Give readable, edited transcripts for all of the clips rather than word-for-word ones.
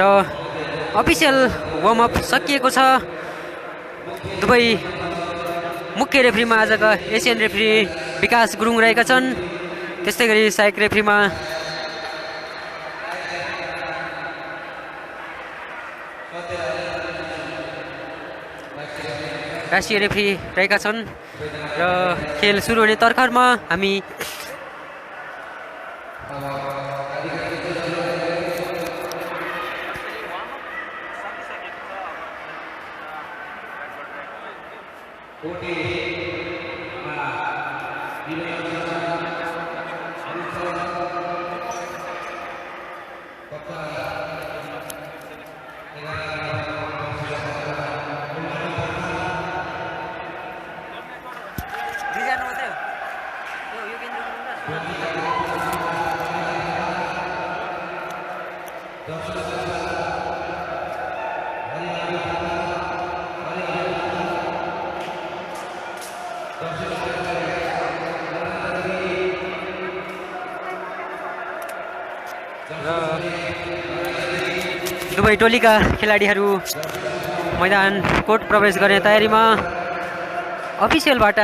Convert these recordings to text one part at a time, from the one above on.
Official warm up सकिएको छ। दुवै मुख्य रेफ्रीमा आजका एसियन रेफ्री विकास गुरुङ रहेका छन्। त्यस्तै गरी सहायक रेफ्रीमा राष्ट्रिय रेफ्री रहेका छन् र खेल सुरु हुने तर्खरमा हामी दुवै टोलीका खेलाडीहरू मैदान कोर्ट प्रवेश गर्ने तयारीमा। अफिसियलबाट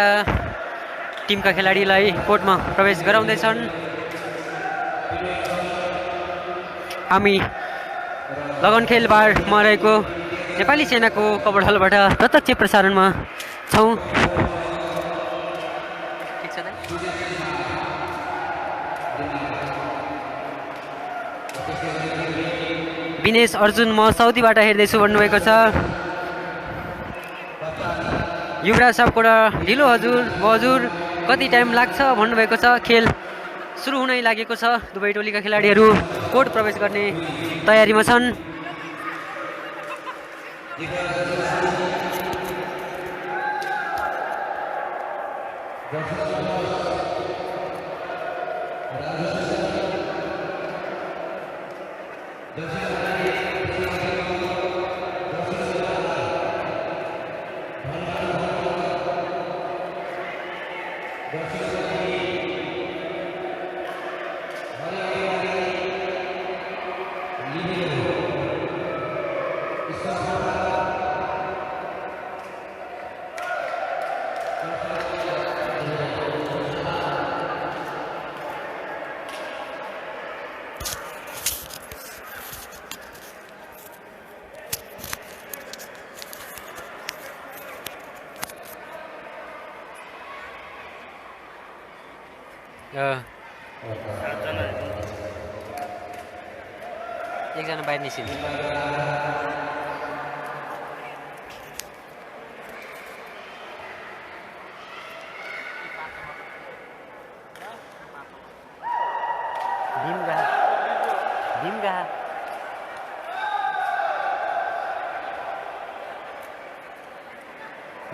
टिमका खेलाडीलाई कोर्टमा प्रवेश गराउँदैछन्। हामी लगन खेल बारमा रहेको नेपाली सेनाको कबड हलबाट प्रत्यक्ष प्रसारणमा छौँ। विनेश अर्जुन म साउदीबाट हेर्दैछु भन्नुभएको छ। युवराज सापकोटा ढिलो हजुर कति टाइम लाग्छ भन्नुभएको छ। खेल सुरु हुनै लागेको छ। दुवै टोलीका खेलाडीहरू कोर्ट प्रवेश गर्ने तयारीमा छन्। एकजना बाहिर निस्किन्छ।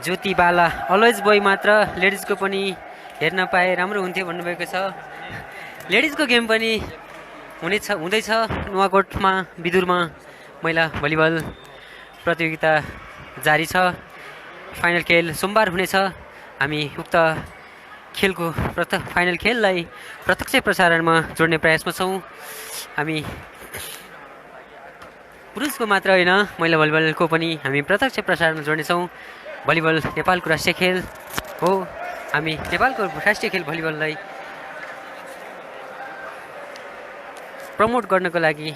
ज्योति बाला अलवेज बोय मात्र लेडिजको पनि हेर्न पाए राम्रो हुन्थ्यो भन्नुभएको छ। लेडिजको गेम पनि हुँदैछ नुवाकोटमा बिदुरमा महिला भलिबल प्रतियोगिता जारी छ। फाइनल खेल सोमबार हुनेछ। हामी उक्त खेलको फाइनल खेललाई प्रत्यक्ष प्रसारणमा जोड्ने प्रयासमा छौँ। हामी पुरुषको मात्र होइन महिला भलिबलको पनि हामी प्रत्यक्ष प्रसारणमा जोड्नेछौँ। भलिबल नेपालको राष्ट्रिय खेल हो। हामी नेपालको राष्ट्रिय खेल भलिबललाई प्रमोट गर्नको लागि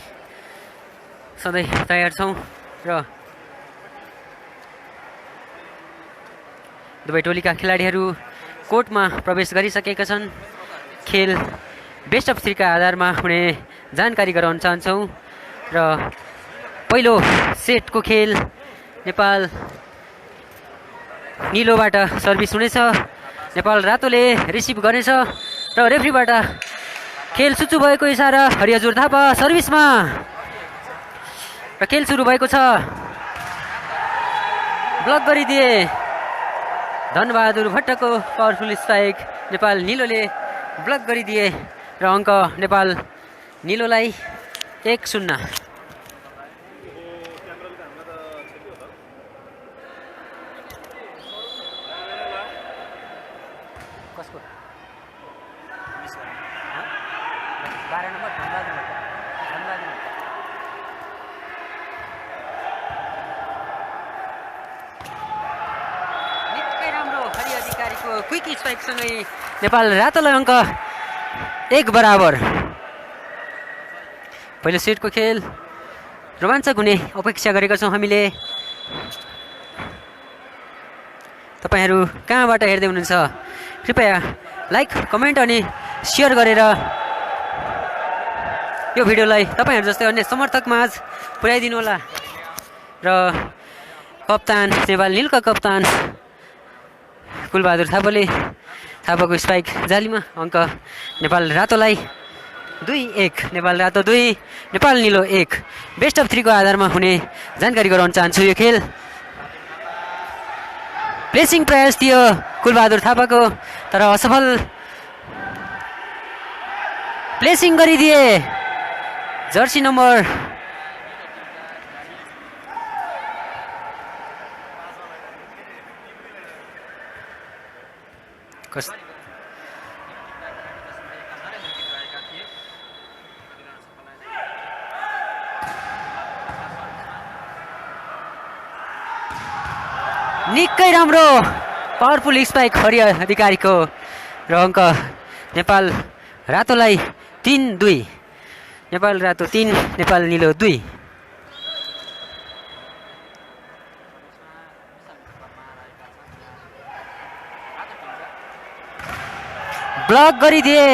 सधैँ तयार छौँ र दुवै टोलीका खेलाडीहरू कोर्टमा प्रवेश गरिसकेका छन्। खेल बेस्ट अफ 3 का आधारमा हुने जानकारी गराउन चाहन्छौँ र पहिलो सेटको खेल नेपाल निलोबाट सर्भिस हुनेछ। नेपाल रातोले रिसिभ गर्नेछ र रेफ्रीबाट खेल सुचु भएको इसारा। हरिहजुर थापा सर्भिसमा र खेल सुरु भएको छ। ब्लक गरिदिए धनबहादुर भट्टको पावरफुल स्ट्राइक। नेपाल निलोले ब्लक गरिदिए र अङ्क नेपाल निलोलाई 1-0। क्विक स्पाइकसँगै नेपाल रातोलाई अङ्क 1 बराबर। पहिलो सेटको खेल रोमाञ्चक हुने अपेक्षा गरेका छौँ हामीले। तपाईहरू कहाँबाट हेर्दै हुनुहुन्छ कृपया लाइक कमेन्ट अनि सेयर गरेर यो भिडियोलाई तपाईहरू जस्तै अन्य समर्थकमाझ पुर्याइदिनु होला। र कप्तान नेपाल नीलका कप्तान कुलबहादुर थापाको स्पाइक जालीमा अङ्क नेपाल रातोलाई 2-1। नेपाल रातो 2 नेपाल नीलो 1। बेस्ट अफ 3 को आधारमा हुने जानकारी गराउन चाहन्छु। यो खेल प्लेसिङ प्रयास थियो कुलबहादुर थापाको, तर असफल प्लेसिङ गरिदिए जर्सी नम्बर निकै राम्रो पावरफुल स्पाइक हरिया अधिकारीको र अङ्क नेपाल रातोलाई 3-2। नेपाल रातो 3 नेपाल नीलो 2। ब्लक गरिदिए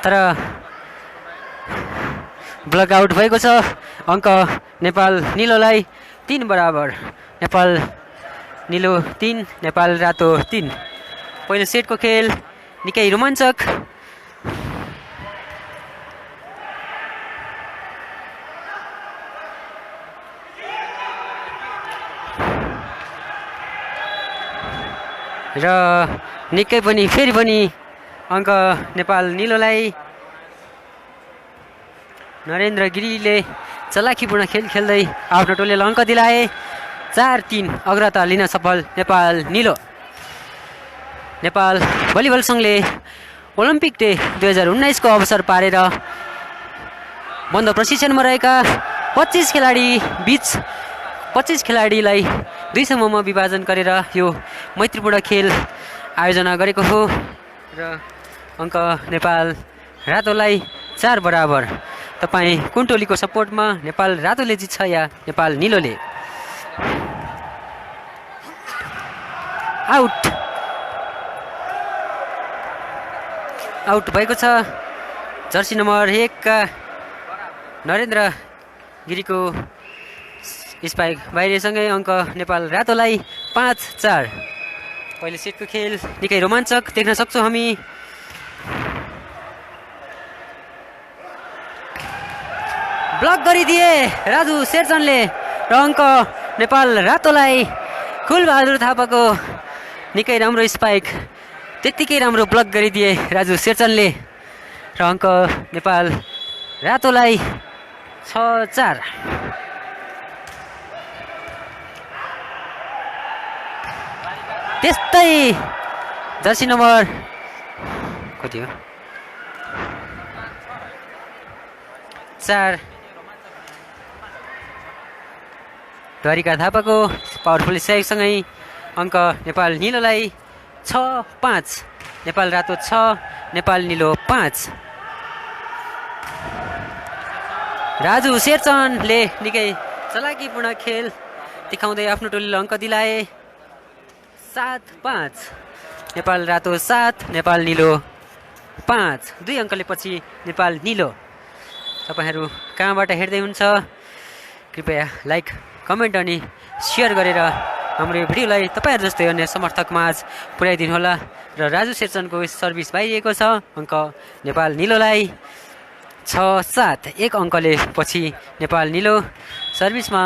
तर ब्लक आउट भएको छ। अङ्क नेपाल नीलोलाई 3 बराबर। नेपाल नीलो 3 नेपाल रातो 3। पहिलो सेटको खेल निकै रोमाञ्चक। र निकै पनि फेरि पनि अङ्क नेपाल नीलोलाई नरेन्द्र गिरीले चलाखीपूर्ण खेल खेल्दै आफ्नो टोलीलाई अङ्क दिलाए। 4-3 अग्रता लिन सफल नेपाल नीलो। नेपाल भलिबल सङ्घले ओलम्पिक डे 2019 को अवसर पारेर बन्द प्रशिक्षणमा रहेका 25 खेलाडी बीच 25 खेलाडीलाई 2 समूहमा विभाजन गरेर यो मैत्रीपूर्ण खेल आयोजना गरेको हो। र अङ्क नेपाल रातोलाई 4 बराबर। तपाईँ कुन टोलीको सपोर्टमा नेपाल रातोले जित्छ या नेपाल नीलोले? आउट भएको छ। जर्सी नम्बर 1 का नरेन्द्र गिरीको स्पाइक बाहिरसँगै अङ्क नेपाल रातोलाई 5-4। पहिलो सेटको खेल निकै रोमाञ्चक देख्न सक्छौँ हामी। ब्लक गरिदिए राजु शेरचनले र अङ्क नेपाल रातोलाई कुलबहादुर थापाको निकै राम्रो स्पाइक त्यत्तिकै राम्रो ब्लक गरिदिए राजु शेरचनले र अङ्क नेपाल रातोलाई 6-4। त्यस्तै जर्सी नम्बर कति हो 4 द्वारिका थापाको पावरफुल स्ट्राइकसँगै अङ्क नेपाल नीलोलाई 6-5। नेपाल रातो 6 नेपाल नीलो 5। राजु शेरचनले निकै चलाकीपूर्ण खेल देखाउँदै आफ्नो टोलीलाई अङ्क दिलाए। 7-5 नेपाल रातो 7 नेपाल नीलो 5। 2 अङ्कले पछि नेपाल नीलो। तपाईहरू कहाँबाट हेर्दै हुन्छ कृपया लाइक कमेन्ट अनि सेयर गरेर हाम्रो यो भिडियोलाई तपाईँहरू जस्तै अन्य समर्थकमाझ पुर्याइदिनु होला। र राजु शेरचनको सर्भिस बाहिरिएको छ। अङ्क नेपाल नीलोलाई 6-7। 1 अङ्कले पछि नेपाल नीलो सर्भिसमा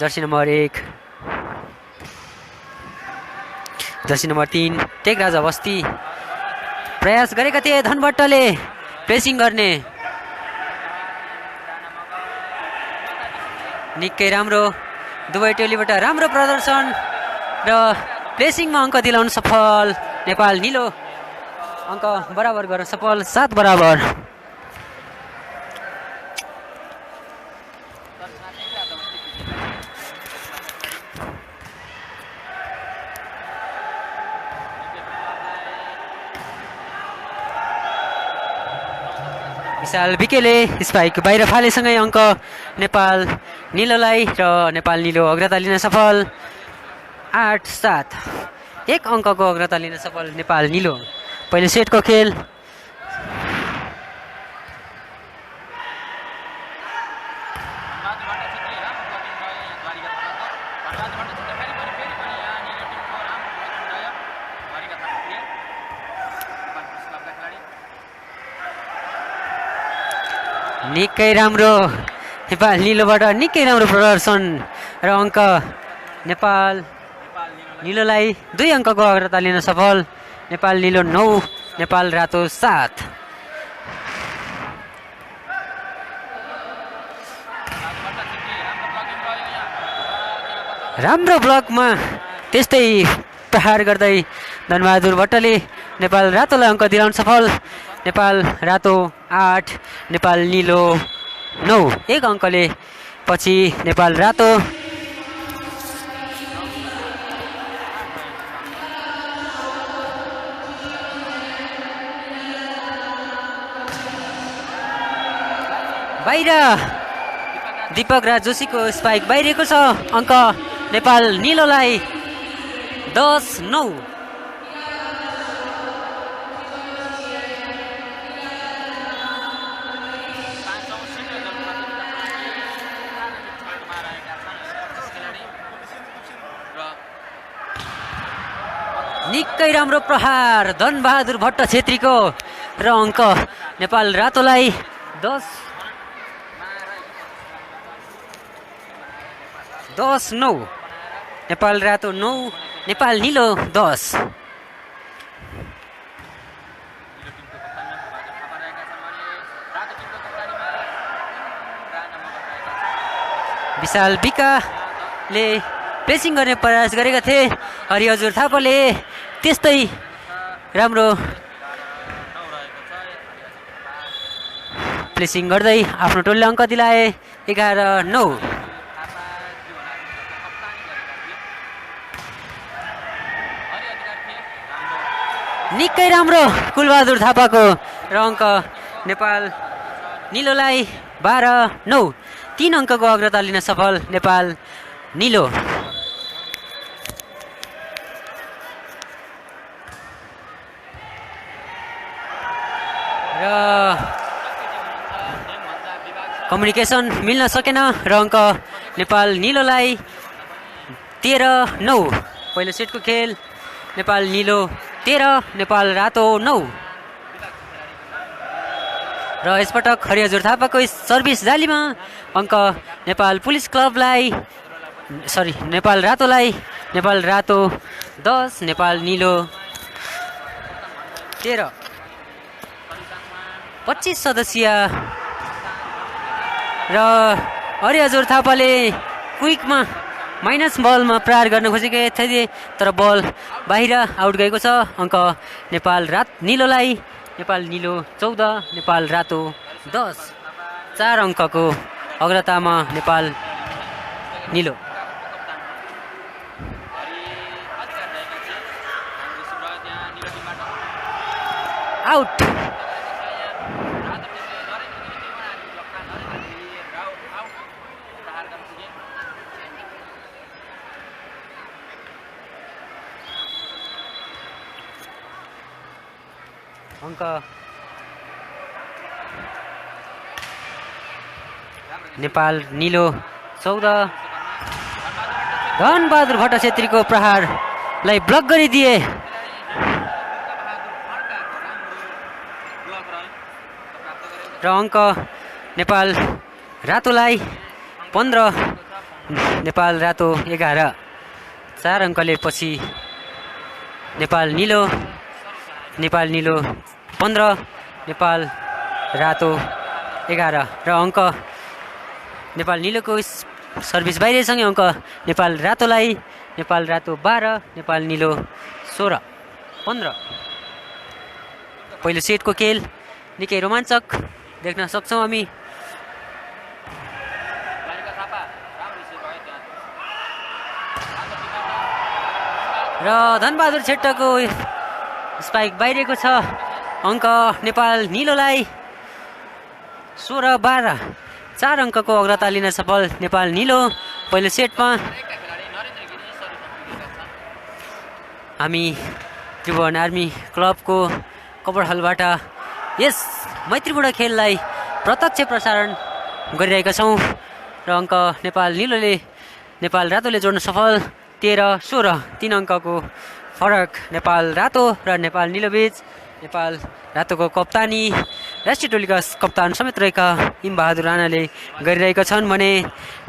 जर्सी नम्बर 1 जर्सी नम्बर 3 टेकराजा बस्ती प्रयास गरेका थिए धनभट्टले प्रेसिङ गर्ने। निकै राम्रो दुवै टोलीबाट राम्रो प्रदर्शन र प्लेसिङमा अङ्क दिलाउन सफल नेपाल नीलो। अङ्क बराबर गर्न सफल 7 बराबर। विशाल विकेले स्पाइक बाहिर फालेसँगै अङ्क नेपाल निलोलाई र नेपाल निलो अग्रता लिन सफल 8-7 एक अङ्कको अग्रता लिन सफल नेपाल निलो। पहिलो सेटको खेल निकै राम्रो नेपाल निलोबाट निकै राम्रो प्रदर्शन र अङ्क नेपाल निलोलाई 2 अङ्कको अग्रता लिन सफल नेपाल निलो 9 नेपाल रातो 7। राम्रो ब्लकमा त्यस्तै प्रहार गर्दै धनबहादुर भट्टले नेपाल रातोलाई अङ्क दिलाउन सफल नेपाल रातो 8 नेपाल निलो 9 एक अङ्कले पछि नेपाल रातो बाहिर दीपक राज जोशीको स्पाइक बाहिरको छ अङ्क नेपाल निलोलाई 10-9। निकै राम्रो प्रहार धनबहादुर भट्ट छेत्रीको र अङ्क नेपाल रातोलाई 10-9 नेपाल रातो 9 नेपाल निलो 10। विशाल विकाले प्लेसिङ गर्ने प्रयास गरेका थिए हरिहजुर थापाले त्यस्तै राम्रो प्लेसिङ गर्दै आफ्नो टोलीलाई अङ्क दिलाए 11-9। निकै राम्रो कुलबहादुर थापाको र अङ्क नेपाल निलोलाई 12-9 3 अङ्कको अग्रता लिन सफल नेपाल निलो। र कम्युनिकेसन मिल्न सकेन र अङ्क नेपाल निलोलाई 13-9 पहिलो सेटको खेल नेपाल निलो 13 नेपाल रातो 9 र यसपटक हरिहजुर थापाको सर्भिस जालीमा अङ्क नेपाल पुलिस क्लबलाई नेपाल रातोलाई नेपाल रातो 10 नेपाल निलो 13। 25 सदस्यीय र हरिहजुर थापाले क्विकमा माइनस बलमा प्रहार गर्न खोजेको थिए तर बल बाहिर आउट गएको छ अङ्क नेपाल निलोलाई नेपाल निलो 14 नेपाल रातो 10 4 अङ्कको अग्रतामा नेपाल निलो। आउट अङ्क नेपाल निलो 14 धनबहादुर भट्ट छेत्रीको प्रहारलाई ब्लक गरिदिए र अङ्क नेपाल रातोलाई 15 नेपाल रातो 11 4 अङ्कले पछि नेपाल निलो 15 नेपाल रातो 11 र अङ्क नेपाल निलोको सर्भिस बाहिरसँगै अङ्क नेपाल रातोलाई नेपाल रातो 12 नेपाल निलो 16-15। पहिलो सेटको खेल निकै रोमाञ्चक देख्न सक्छौँ हामी। र धनबहादुर छेट्टाको स्पाइक बाहिरको छ अङ्क नेपाल निलोलाई 16-12 4 अङ्कको अग्रता लिन सफल नेपाल निलो पहिलो सेटमा। हामी त्रिभुवन आर्मी क्लबको कवर हलबाट यस मैत्रीपूर्ण खेललाई प्रत्यक्ष प्रसारण गरिरहेका छौँ र अङ्क नेपाल निलोले नेपाल रातोले जोड्न सफल 13-16 3 अङ्कको फरक नेपाल रातो र नेपाल निलो बीच। नेपाल रातोको कप्तानी राष्ट्रिय टोलीका कप्तान समेत रहेका हिमबहादुर राणाले गरिरहेका छन् भने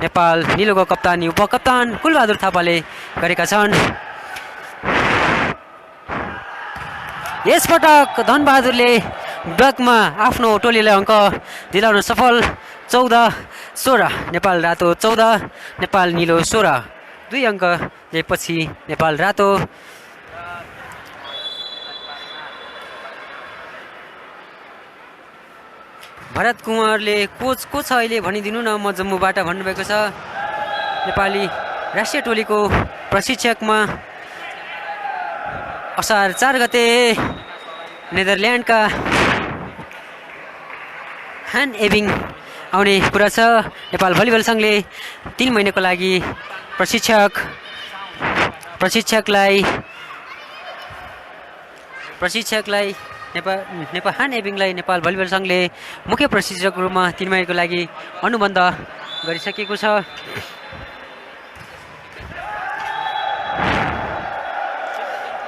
नेपाल निलोको कप्तानी उपकप्तान कुलबहादुर थापाले गरेका छन्। यसपटक धनबहादुरले ब्लकमा आफ्नो टोलीलाई अङ्क दिलाउन सफल 14-16 नेपाल रातो 14 नेपाल निलो 16 2 अङ्क पछि नेपाल रातो। भरत कुमारले कोच को छ अहिले भनिदिनु न, म जम्मूबाट भन्नुभएको छ। नेपाली राष्ट्रिय टोलीको प्रशिक्षकमा असार 4 गते नेदरल्यान्डका ह्यान एबिङ आउने कुरा छ। नेपाल भलिबल सङ्घले 3 महिनाको लागि प्रशिक्षकलाई नेपाल ह्यान एबिङलाई नेपाल भलिबल सङ्घले मुख्य प्रशिक्षकको रूपमा 3 महिनाको लागि अनुबन्ध गरिसकेको छ।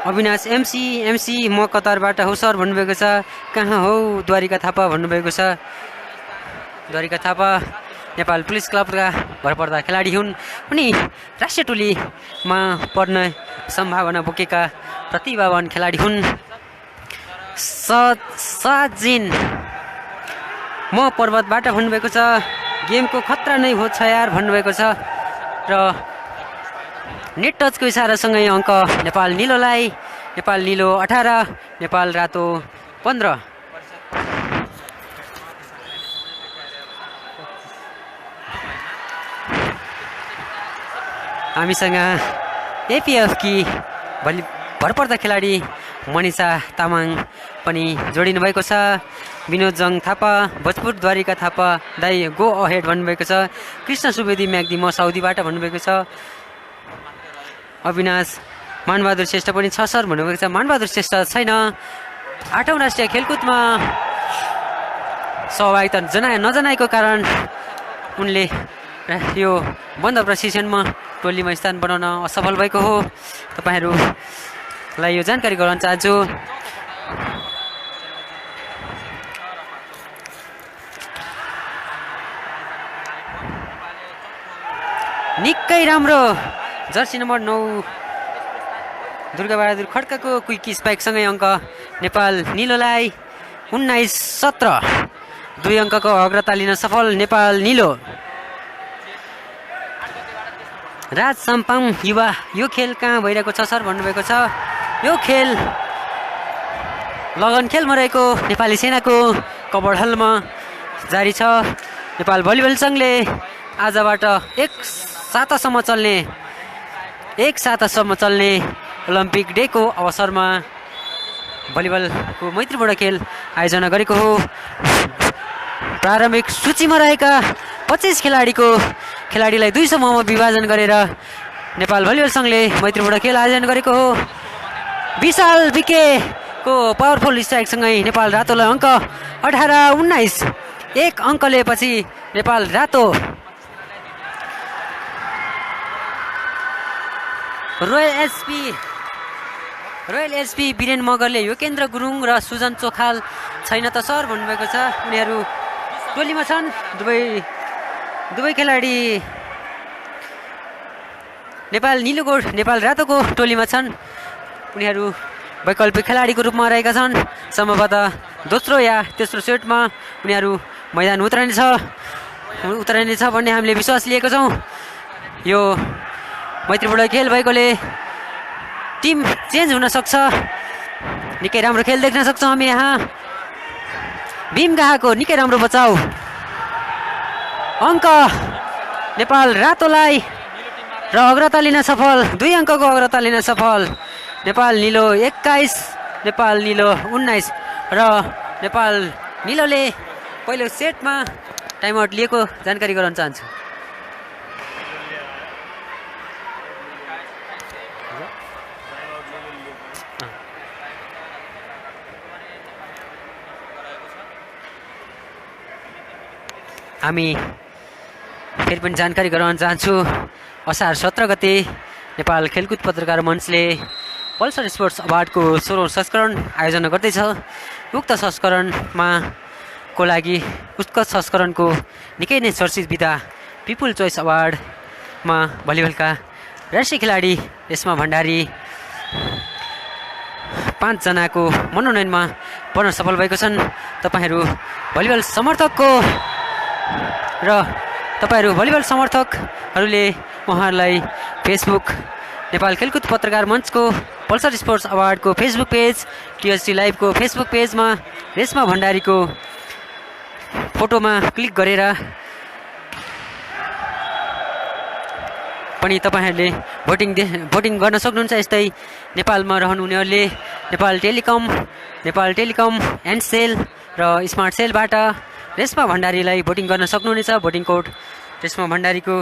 अविनाश एमसी म कतारबाट हो सर भन्नुभएको छ। कहाँ हो? द्वारिका थापा भन्नुभएको छ। द्वारिका थापा नेपाल पुलिस क्लबका भरपर्दा खेलाडी हुन् अनि राष्ट्रिय टोलीमा पर्ने सम्भावना बोकेका प्रतिभावान खेलाडी हुन्। साजिन म पर्वतबाट भन्नुभएको छ। गेमको खतरा नै हो छ यार भन्नुभएको छ र नेट टचको इसारासँगै अङ्क नेपाल निलोलाई। नेपाल निलो 18 नेपाल रातो 15। हामीसँग एपिएफ कि भरपर्दा खेलाडी मनिषा तामाङ पनि जोडिनु भएको छ। विनोद जङ थापा भोजपुर द्वारिका थापा दाई गो अहेड भन्नुभएको छ। कृष्ण सुवेदी म्याग्दी म साउदीबाट भन्नुभएको छ। अविनाश मानबहादुर श्रेष्ठ पनि छ सर भन्नुभएको छ। मानबहादुर श्रेष्ठ छैन। 8औं राष्ट्रिय खेलकुदमा सहभागिता नजनाएको कारण उनले यो बन्द प्रशिक्षणमा टोलीमा स्थान बनाउन असफल भएको हो। तपाईँहरूलाई यो जानकारी गराउन चाहन्छु। निकै राम्रो जर्सी नम्बर 9 दुर्गाबहादुर खड्काको क्विक स्पाइकसँगै अङ्क नेपाल निलोलाई 19-17 2 अङ्कको अग्रता लिन सफल नेपाल निलो। राज सम्पाङ युवा यो खेल कहाँ भइरहेको छ सर भन्नुभएको छ। यो खेल लगन खेलमा रहेको नेपाली सेनाको कवर हलमा जारी छ। नेपाल भलिबल सङ्घले आजबाट एक सातासम्म चल्ने ओलम्पिक डेको अवसरमा भलिबलको मैत्रीपूर्ण खेल आयोजना गरेको हो। प्रारम्भिक सूचीमा रहेका 25 खेलाडीलाई 2 समूहमा विभाजन गरेर नेपाल भलिबल सङ्घले मैत्रीपूर्ण खेल आयोजना गरेको हो। विशाल विकेको पावरफुल स्ट्राइकसँगै नेपाल रातोलाई अङ्क 18-19 1 अङ्कले पछि नेपाल रातो। रोयल एसपी वीरेन मगरले योगेन्द्र गुरुङ र सुजन चोखाल छैन त सर भन्नुभएको छ। उनीहरू टोलीमा छन्। दुवै खेलाडी नेपाल रातोको टोलीमा छन्। उनीहरू वैकल्पिक खेलाडीको रूपमा रहेका छन्। सम्भवतः दोस्रो या तेस्रो सेटमा उनीहरू मैदान उत्रनेछ भन्ने हामीले विश्वास लिएको छौँ। यो मैत्रीपूर्ण खेल भएकोले टिम चेन्ज हुन सक्छ। निकै राम्रो खेल देख्न सक्छौँ हामी यहाँ। भीम गाहाको निकै राम्रो बचाउ। अङ्क नेपाल रातोलाई र अग्रता लिन सफल 2 अङ्कको अग्रता लिन सफल नेपाल निलो 21 नेपाल निलो 19 र नेपाल निलोले पहिलो सेटमा टाइम आउट लिएको जानकारी गराउन चाहन्छु। हामी फेरि पनि जानकारी गराउन चाहन्छु, असार 17 गते नेपाल खेलकुद पत्रकार मञ्चले पल्सर स्पोर्ट्स अवार्डको 16औं संस्करण आयोजना गर्दैछ। उक्त संस्करणमा को लागि उत्कृष्ट संस्करणको निकै नै चर्चित विधा पिपुल चोइस अवार्डमा भलिबलका राष्ट्रिय खेलाडी रेशमा भण्डारी 5 जनाको मनोनयनमा पर्न सफल भएको छन्। तपाईहरू भलिबल समर्थकहरूले उहाँहरूलाई फेसबुक नेपाल खेलकुद पत्रकार मञ्चको पल्सर स्पोर्ट्स अवार्डको फेसबुक पेज, टिएसटी लाइभको फेसबुक पेजमा रेशमा भण्डारीको फोटोमा क्लिक गरेर पनि तपाईहरूले भोटिङ गर्न सक्नुहुन्छ। यस्तै नेपालमा रहनुहुनेहरूले नेपाल टेलिकम एन्ड सेल र स्मार्ट सेलबाट रेशमा भण्डारीलाई भोटिङ गर्न सक्नुहुनेछ। भोटिङ कोड रेशमा भण्डारीको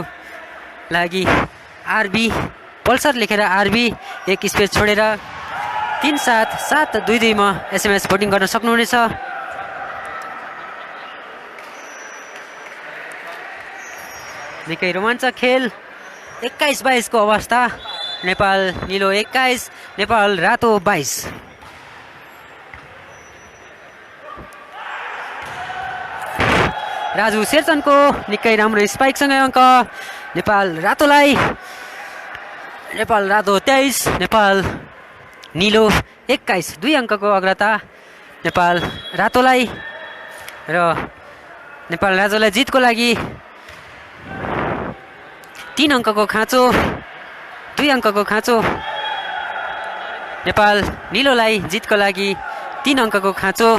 लागि आरबी पल्सर लेखेर आरबी 1 स्पेस छोडेर 37722 मा एसएमएस भोटिङ गर्न सक्नुहुनेछ। निकै रोमाञ्चक खेल 21-22 को अवस्था। नेपाल निलो 21, नेपाल रातो 22। राजु शेरचनको निकै राम्रो स्पाइकसँगै अङ्क। नेपाल रातो 23, नेपाल निलो 21, 2 अङ्कको अग्रता नेपाल रातोलाई। र नेपाल रातोलाई जितको लागि 3 अङ्कको खाँचो, 2 अङ्कको खाँचो। नेपाल निलोलाई जितको लागि 3 अङ्कको खाँचो।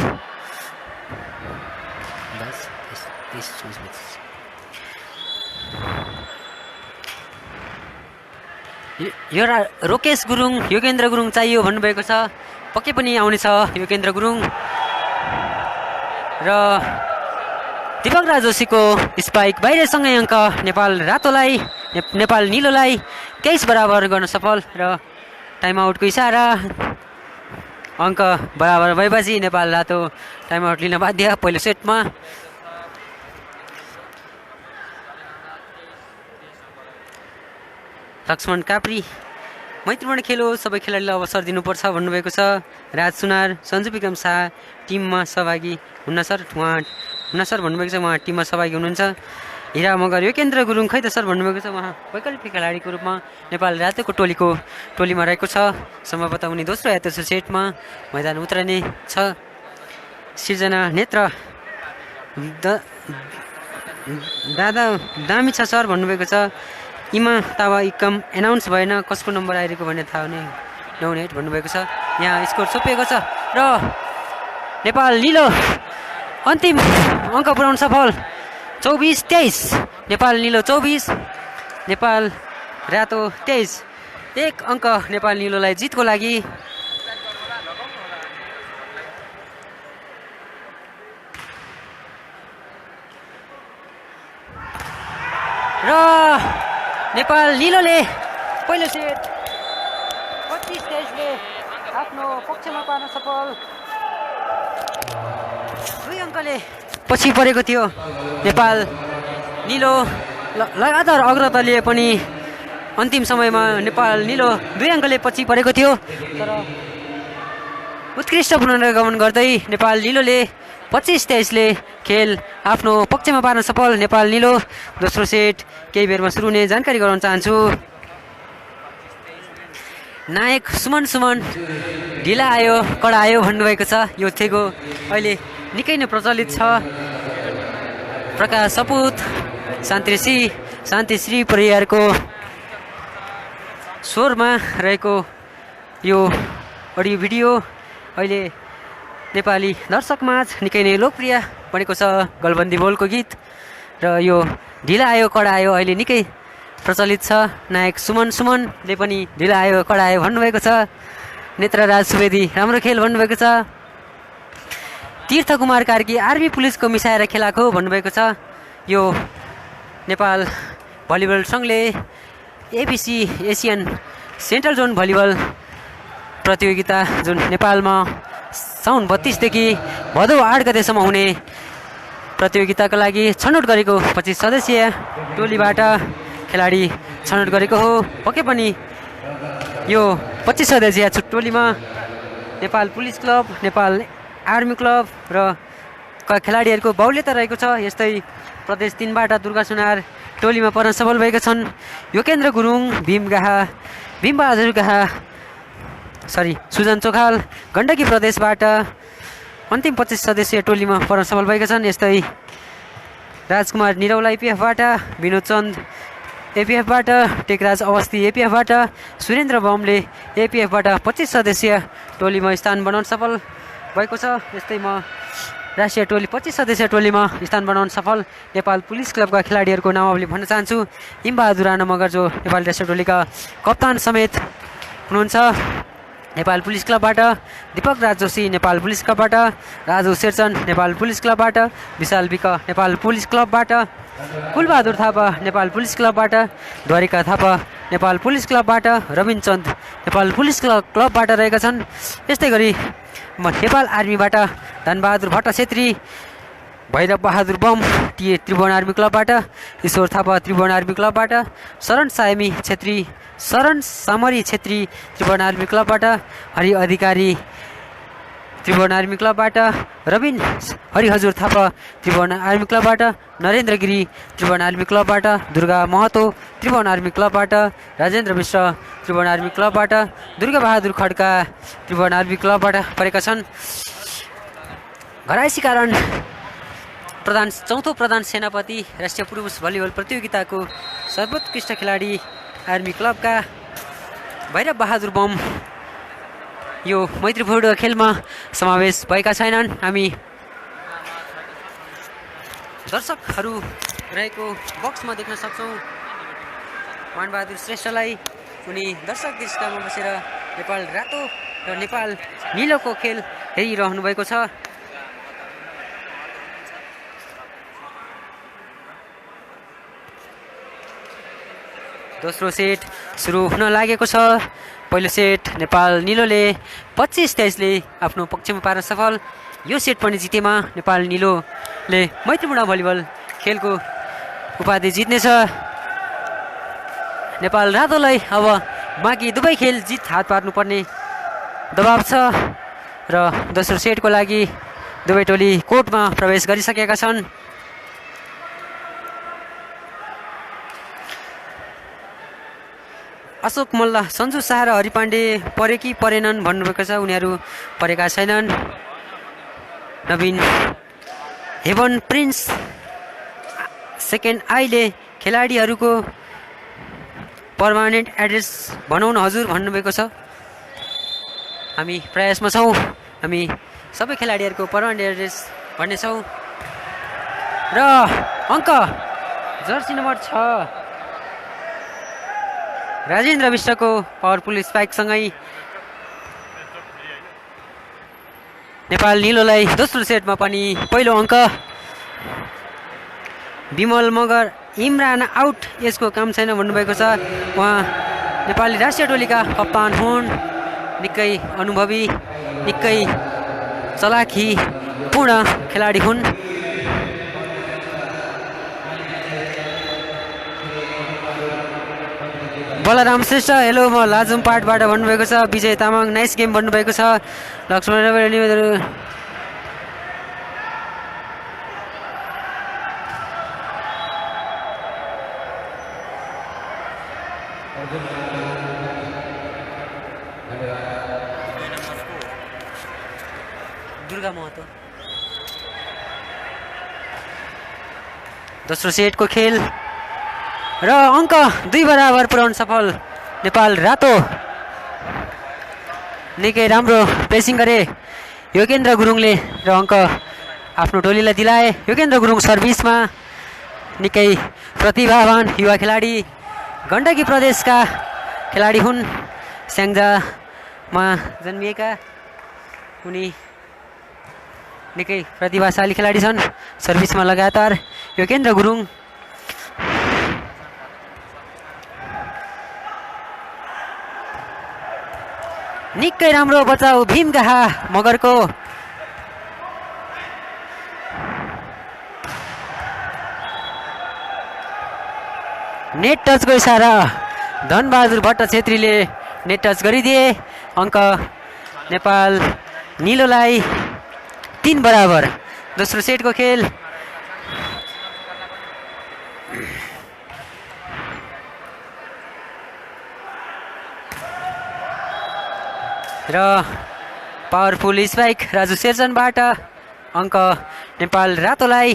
यो रोकेश गुरुङ, योगेन्द्र गुरुङ चाहियो भन्नुभएको छ। पक्कै पनि आउनेछ योगेन्द्र गुरुङ। र दिपकराज जोशीको स्पाइक बाहिरसँगै अङ्क। नेपाल निलोलाई 23 बराबर गर्न सफल। र टाइम आउटको इसारा, अङ्क बराबर भएपछि नेपाल रातो टाइम आउट लिन बाध्य पहिलो सेटमा। लक्ष्मण काप्री, मैत्रीपूर्ण खेल हो, सबै खेलाडीलाई अवसर दिनुपर्छ भन्नुभएको छ। राज सुनार, सञ्जु विक्रम शाह टिममा सहभागी हुन्न सर भन्नुभएको छ। उहाँ टिममा सहभागी हुनुहुन्छ। हिरा मगर, योगेन्द्र गुरुङ खै त सर भन्नुभएको छ। उहाँ वैकल्पिक खेलाडीको रूपमा नेपाल रातोको टोलीमा रहेको छ। सम्भवतः उनी दोस्रो या तेस्रो सेटमा मैदान उत्रने छ। सिर्जना नेत्र, दादा दामी छ सर भन्नुभएको छ। इमा तावा इकम एनाउन्स भएन, कसको नम्बर आइरहेको भन्ने थाहा नहुने भन्नुभएको छ। यहाँ स्कोर छोपिएको छ र नेपाल निलो अन्तिम अङ्क पुर्याउन सफल। 24-23, नेपाल निलो 24, नेपाल रातो 23। 1 अङ्क नेपाल निलोलाई जितको लागि। र नेपाल निलोले पहिलो सेट 25-23 आफ्नो पक्षमा पार्न सफल। 2 अङ्कले पछि परेको थियो। नेपाल निलो लगातार अग्रता लिए पनि अन्तिम समयमा नेपाल निलो 2 अङ्कले पछि परेको थियो। तर उत्कृष्ट पुनर्गमन गर्दै नेपाल निलोले 25-23 खेल आफ्नो पक्षमा पार्न सफल। नेपाल निलो दोस्रो सेट केही बेरमा सुरु हुने जानकारी गराउन चाहन्छु। नायक सुमन ढिला आयो कडा आयो भन्नुभएको छ। यो थेगो अहिले निकै नै प्रचलित छ। प्रकाश सपुत, शान्तिश्री परियारको स्वरमा रहेको यो अडियो भिडियो अहिले नेपाली दर्शकमाझ निकै नै लोकप्रिय बनेको छ। गलबन्दी बोलको गीत र यो ढिला आयो कडा आयो अहिले निकै प्रचलित छ। नायक सुमनले पनि ढिला आयो कडा आयो भन्नुभएको छ। नेत्रराज सुवेदी राम्रो खेल भन्नुभएको छ। तीर्थकुमार कार्की आर्मी पुलिसको मिसाएर खेलाएको भन्नुभएको छ। यो नेपाल भलिबल सङ्घले ABC Asian central John volleyball प्रतियोगिता जुन नेपालमा साउन 32 देखि भदौ 8 गतेसम्म हुने प्रतियोगिताका लागि छनौट गरेको 25 सदस्यीय टोलीबाट खेलाडी छनौट गरेको हो। पक्कै पनि यो 25 सदस्यीय टोलीमा Nepal police club, Nepal army club र खेलाडीहरूको बाहुल्यता रहेको छ। यस्तै प्रदेश 3 बाट दुर्गा सुनार टोलीमा पर्न सफल भएका छन्। योगेन्द्र गुरुङ, भीमबहादुर गाहा, सुजन चोखाल गण्डकी प्रदेशबाट अन्तिम 25 सदस्यीय टोलीमा पर्न सफल भएका छन्। यस्तै राजकुमार निरौला एपिएफबाट, विनोद चन्द एपिएफबाट, टेकराज अवस्थी एपिएफबाट, सुरेन्द्र बमले एपिएफबाट 25 सदस्यीय टोलीमा स्थान बनाउन सफल भएको छ। यस्तै म राष्ट्रिय टोली 25 सदस्यीय टोलीमा स्थान बनाउन सफल नेपाल पुलिस क्लबका खेलाडीहरूको नामावली भन्न चाहन्छु। हिमबहादुर राणा मगर जो नेपाल राष्ट्रिय टोलीका कप्तान समेत हुनुहुन्छ। नेपाल पुलिस क्लबबाट दीपक राज जोशी, नेपाल पुलिस क्लबबाट राजु शेरचन, नेपाल पुलिस क्लबबाट विशाल विक, नेपाल पुलिस क्लबबाट कुलबहादुर थापा, नेपाल पुलिस क्लबबाट द्वारिका थापा, नेपाल पुलिस क्लबबाट रविन चन्द, नेपाल पुलिस क्लबबाट रहेका छन्। यस्तै गरी नेपाल आर्मीबाट धनबहादुर भट्ट छेत्री, भैरव बहादुर बम त्रिभुवन आर्मी क्लबबाट, ईश्वर थापा त्रिभुवन आर्मी क्लबबाट, शरण सामरी छेत्री त्रिभुवन आर्मी क्लबबाट, हरि अधिकारी त्रिभुवन आर्मी क्लबबाट, रविन हरिहजुर थापा त्रिभुवन आर्मी क्लबबाट, नरेन्द्र गिरी त्रिभुवन आर्मी क्लबबाट, दुर्गा महतो त्रिभुवन आर्मी क्लबबाट, राजेन्द्र मिश्र त्रिभुवन आर्मी क्लबबाट, दुर्गा बहादुर खड्का त्रिभुवन आर्मी क्लबबाट परेका छन्। घराइसी कारण चौथो प्रधान सेनापति राष्ट्रिय पुरुष भलिबल प्रतियोगिताको सर्वोत्कृष्ट खेलाडी आर्मी क्लबका भैरव बहादुर बम यो मैत्रीपूर्ण खेलमा समावेश भएका छैनन्। हामी दर्शकहरू रहेको बक्समा देख्न सक्छौँ मानबहादुर श्रेष्ठलाई। उनी दर्शक दृष्टिमा बसेर नेपाल रातो र नेपाल निलोको खेल हेरिरहनु भएको छ। दोस्रो सेट सुरु हुन लागेको छ। पहिलो सेट नेपाल निलोले 25-23ले आफ्नो पक्षमा पार्न सफल। यो सेट पनि जितेमा नेपाल निलोले मैत्रीपूर्ण भलिबल खेलको उपाधि जित्नेछ। नेपाल रातोलाई अब बाँकी दुवै खेल जित हात पार्नुपर्ने दबाब छ र दोस्रो सेटको लागि दुवै टोली कोर्टमा प्रवेश गरिसकेका छन्। अशोक मल्ल, सन्जु शाह र हरि पाण्डे परे कि परेनन् भन्नुभएको छ। उनीहरू परेका छैनन्। नवीन हेभन प्रिन्स सेकेन्ड आईले खेलाडीहरूको पर्मानेन्ट एड्रेस बनाउन हजुर भन्नुभएको छ। हामी प्रयासमा छौँ। हामी सबै खेलाडीहरूको पर्मानेन्ट एड्रेस भन्नेछौँ। र अङ्क जर्सी नम्बर 6 राजेन्द्र विष्टको पावरफुल स्पाइकसँगै नेपाल निलोलाई दोस्रो सेटमा पनि पहिलो अङ्क। विमल मगर, इमरान आउट, यसको काम छैन भन्नुभएको छ। उहाँ नेपाली राष्ट्रिय टोलीका कप्तान हुन्। निकै अनुभवी, निकै चलाखीपूर्ण खेलाडी हुन्। बलराम श्रेष्ठ, हेलो म लाजुम पाटबाट भन्नुभएको छ। विजय तामाङ, नाइस गेम भन्नुभएको छ। लक्ष्मण दुर्गा महतो। दोस्रो सेटको खेल र अङ्क 2 बराबर पुर्याउन सफल नेपाल रातो। निकै राम्रो प्रेसिङ गरे योगेन्द्र गुरुङले र अङ्क आफ्नो टोलीलाई दिलाए। योगेन्द्र गुरुङ सर्भिसमा निकै प्रतिभावान युवा खेलाडी, गण्डकी प्रदेशका खेलाडी हुन्। स्याङ्जामा जन्मिएका उनी निकै प्रतिभाशाली खेलाडी छन्। सर्भिसमा लगातार योगेन्द्र गुरुङ, निकै राम्रो बचाउ भीमगाहा मगरको। नेट टचको इसारा धनबहादुर भट्ट छेत्रीले नेट टच गरिदिए। अङ्क नेपाल निलोलाई 3 बराबर। दोस्रो सेटको खेल र पावरफुल स्पाइक राजु शेरचनबाट अङ्क नेपाल रातोलाई।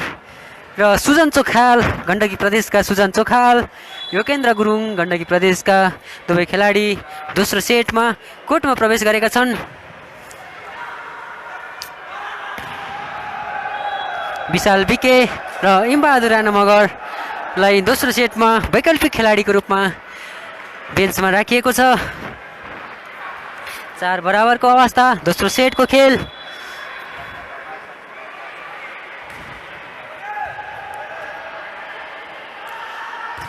र सुजन चोखाल गण्डकी प्रदेशका सुजन चोखाल, योगेन्द्र गुरुङ गण्डकी प्रदेशका दुवै खेलाडी दोस्रो सेटमा कोर्टमा प्रवेश गरेका छन्। विशाल बिके र इमबहादुर राणा मगरलाई दोस्रो सेटमा वैकल्पिक खेलाडीको रूपमा बेन्चमा राखिएको छ। 4 बराबरको अवस्था। दोस्रो सेटको खेल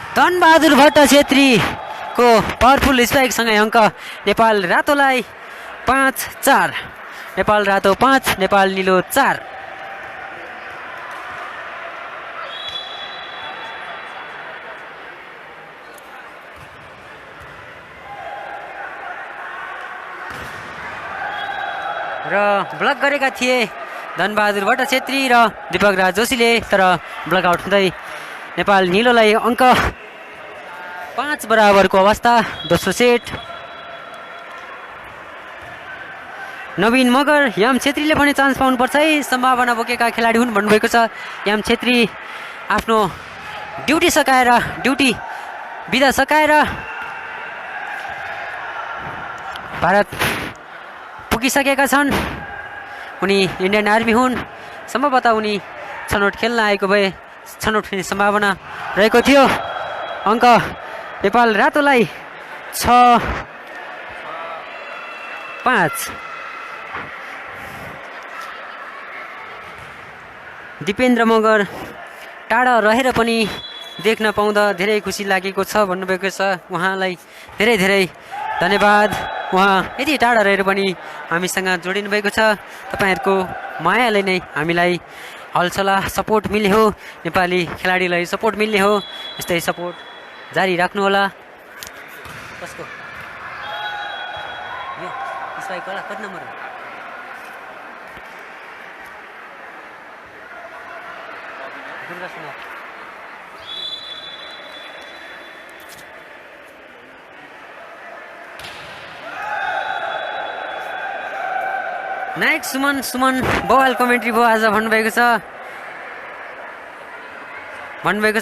धनबहादुर भट्ट छेत्रीको पावरफुल स्ट्राइकसँगै अङ्क नेपाल रातोलाई 5-4। नेपाल रातो 5 नेपाल निलो 4। र ब्लक गरेका थिए धनबहादुर भट्ट छेत्री र दीपक राज जोशीले, तर ब्लक आउट हुँदै नेपाल निलोलाई अङ्क 5 बराबरको अवस्था। दोस्रो सेट नवीन मगर, याम छेत्रीले पनि चान्स पाउनुपर्छ है, सम्भावना बोकेका खेलाडी हुन् भन्नुभएको छ। याम छेत्री आफ्नो ड्युटी बिदा सकाएर भारत पुगिसकेका छन्। उनी इन्डियन आर्मी हुन्। सम्भवतः उनी छनौट खेल्न आएको भए छनौट हुने सम्भावना रहेको थियो। अङ्क नेपाल रातोलाई 6-5। दिपेन्द्र मगर टाढा रहेर पनि देख्न पाउँदा धेरै खुसी लागेको छ भन्नुभएको छ। उहाँलाई धेरै धेरै धन्यवाद। उहाँ यति टाढा रहेर पनि हामीसँग जोडिनु भएको छ। तपाईँहरूको मायाले नै हामीलाई हलचला सपोर्ट मिल्ने हो, नेपाली खेलाडीलाई सपोर्ट मिल्ने हो। यस्तै सपोर्ट जारी राख्नुहोला। कसको यो स्पाइक होला कति नम्बर हो? नायक सुमन बवाल कमेन्ट्री भयो आज भन्नुभएको छ।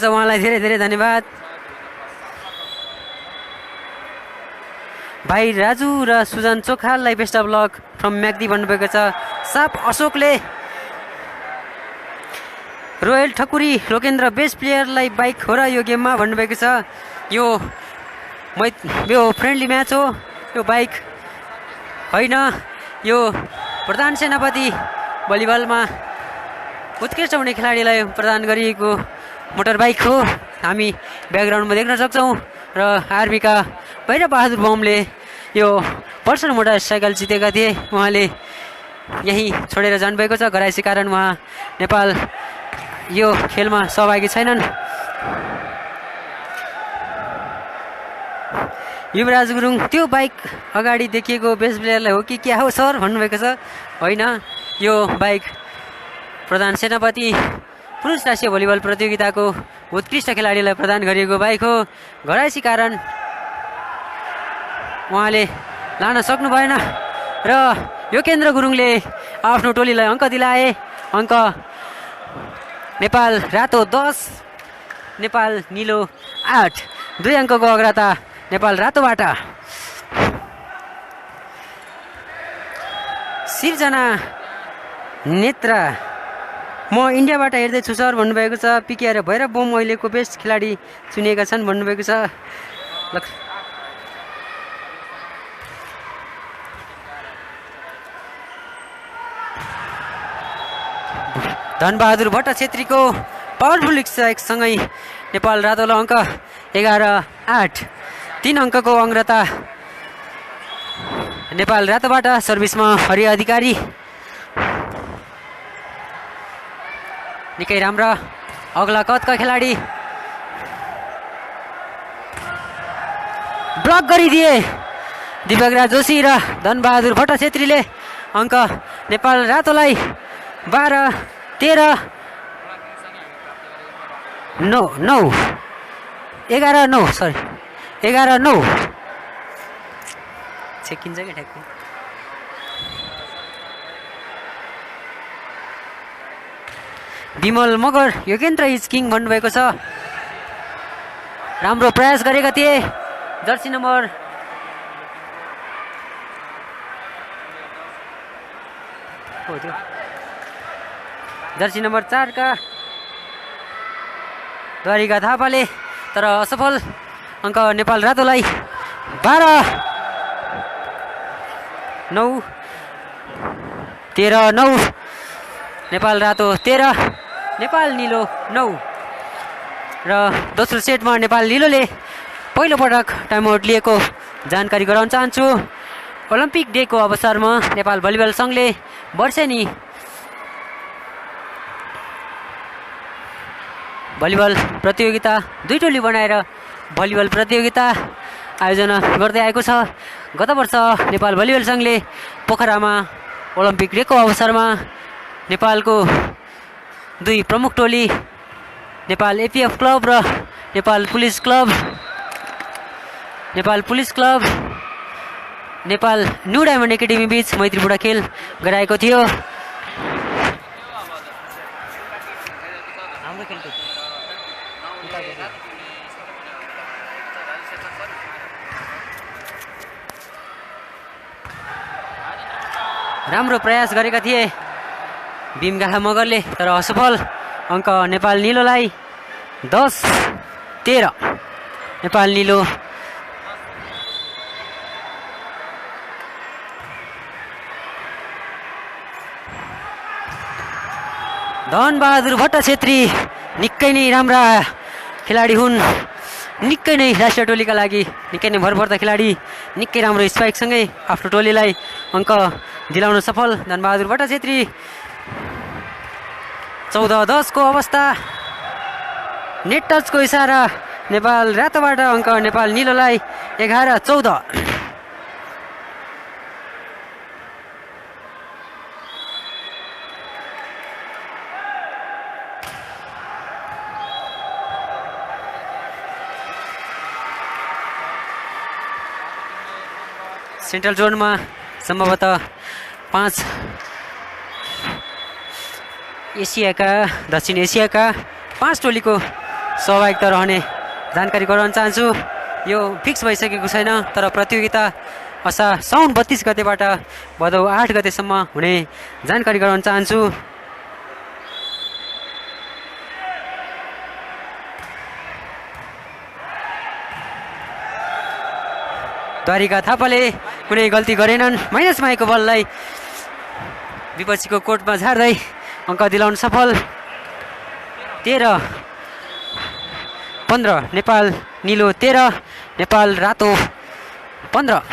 उहाँलाई धेरै धेरै धन्यवाद। भाइ राजु र सुजन चोखाललाई best of luck from Myagdi भन्नुभएको छ। साप अशोकले रोयल ठकुरी लोकेन्द्र बेस्ट प्लेयरलाई बाइक हो र यो गेममा भन्नुभएको छ। यो फ्रेन्डली म्याच हो, यो बाइक होइन। यो प्रधान सेनापति भलिबलमा उत्कृष्ट हुने खेलाडीलाई प्रदान गरिएको मोटर बाइक हो। हामी ब्याकग्राउन्डमा देख्न सक्छौँ। र आर्मीका भैरव बहादुर बमले यो पल्सर मोटरसाइकल जितेका थिए। उहाँले यहीँ छोडेर जानुभएको छ। घराइसी कारण उहाँ नेपाल यो खेलमा सहभागी छैनन्। युवराज गुरुङ त्यो बाइक अगाडि देखिएको बेस्ट प्लेयरलाई हो कि क्या हो सर भन्नुभएको छ। होइन, यो बाइक प्रधान सेनापति पुरुष राष्ट्रिय भलिबल प्रतियोगिताको उत्कृष्ट खेलाडीलाई प्रदान गरिएको बाइक हो। घराइसी कारण उहाँले लान सक्नु भएन। र योगेन्द्र गुरुङले आफ्नो टोलीलाई अङ्क दिलाए। अङ्क नेपाल रातो 10 नेपाल निलो 8। 2 अङ्कको अग्रता नेपाल रातोबाट। सिर्जना नेत्रा म इन्डियाबाट हेर्दैछु सर भन्नुभएको छ। पिके र भैरव बोम अहिलेको बेस्ट खेलाडी चुनिएका छन् भन्नुभएको छ। धनबहादुर भट्ट छेत्रीको पावरफुल स्ट्राइक सँगै नेपाल रातोलाई अङ्क 11-8। 3 अङ्कको अग्रता नेपाल रातोबाट। सर्भिसमा हरि अधिकारी निकै राम्रा अग्ला कदका खेलाडी ब्लक गरिदिए दिपकराज जोशी र धनबहादुर भट्ट छेत्रीले। अङ्क नेपाल रातोलाई 12-13 9 11-9 सरी 11-9 चेकिन्छ क्या ठ्याक्कै। विमल मगर योगेन्द्र इज किङ भन्नुभएको छ। राम्रो प्रयास गरेका थिए जर्सी नम्बर जर्सी नम्बर 4 का द्वारिका थापाले, तर असफल। अङ्क नेपाल रातोलाई 12-9 13-9 नेपाल रातो 13 नेपाल निलो 9। र दोस्रो सेटमा नेपाल निलोले पहिलोपटक टाइमआउट लिएको जानकारी गराउन चाहन्छु। ओलम्पिक डेको अवसरमा नेपाल भलिबल सङ्घले वर्षेनी भलिबल प्रतियोगिता 2 टोली बनाएर भलिबल प्रतियोगिता आयोजना गर्दै आएको छ। गत वर्ष नेपाल भलिबल सङ्घले पोखरामा ओलम्पिक डेको अवसरमा नेपालको 2 प्रमुख टोली नेपाल एपिएफ क्लब र Nepal police club Nepal new diamond academy बीच मैत्रीपूर्ण खेल गराएको थियो। राम्रो प्रयास गरेका थिए भीमगाहा मगरले, तर असफल। अङ्क नेपाल निलोलाई 10-13 नेपाल निलो। धनबहादुर भट्ट छेत्री निकै नै राम्रा खेलाडी हुन्, निकै नै राष्ट्रिय टोलीका लागि निकै नै भरपर्दा खेलाडी। निकै राम्रो स्पाइकसँगै आफ्नो टोलीलाई अङ्क दिलाउन सफल धनबहादुर भट्ट छेत्री। 14-10 को अवस्था, नेट टचको इसारा नेपाल रातोबाट। अङ्क नेपाल निलोलाई 11-14। सेन्ट्रल जोनमा सम्भवतः 5 एसियाका दक्षिण एसियाका 5 टोलीको सहभागिता रहने जानकारी गराउन चाहन्छु। यो फिक्स भइसकेको छैन, तर प्रतियोगिता साउन 32 गतेबाट भदौ 8 गतेसम्म हुने जानकारी गराउन चाहन्छु। द्वारिका थापाले कुनै गल्ती गरेनन्। माइनसमा आएको बललाई विपक्षीको कोर्टमा झार्दै अङ्क दिलाउन सफल। 13-15 नेपाल निलो 13 नेपाल रातो 15।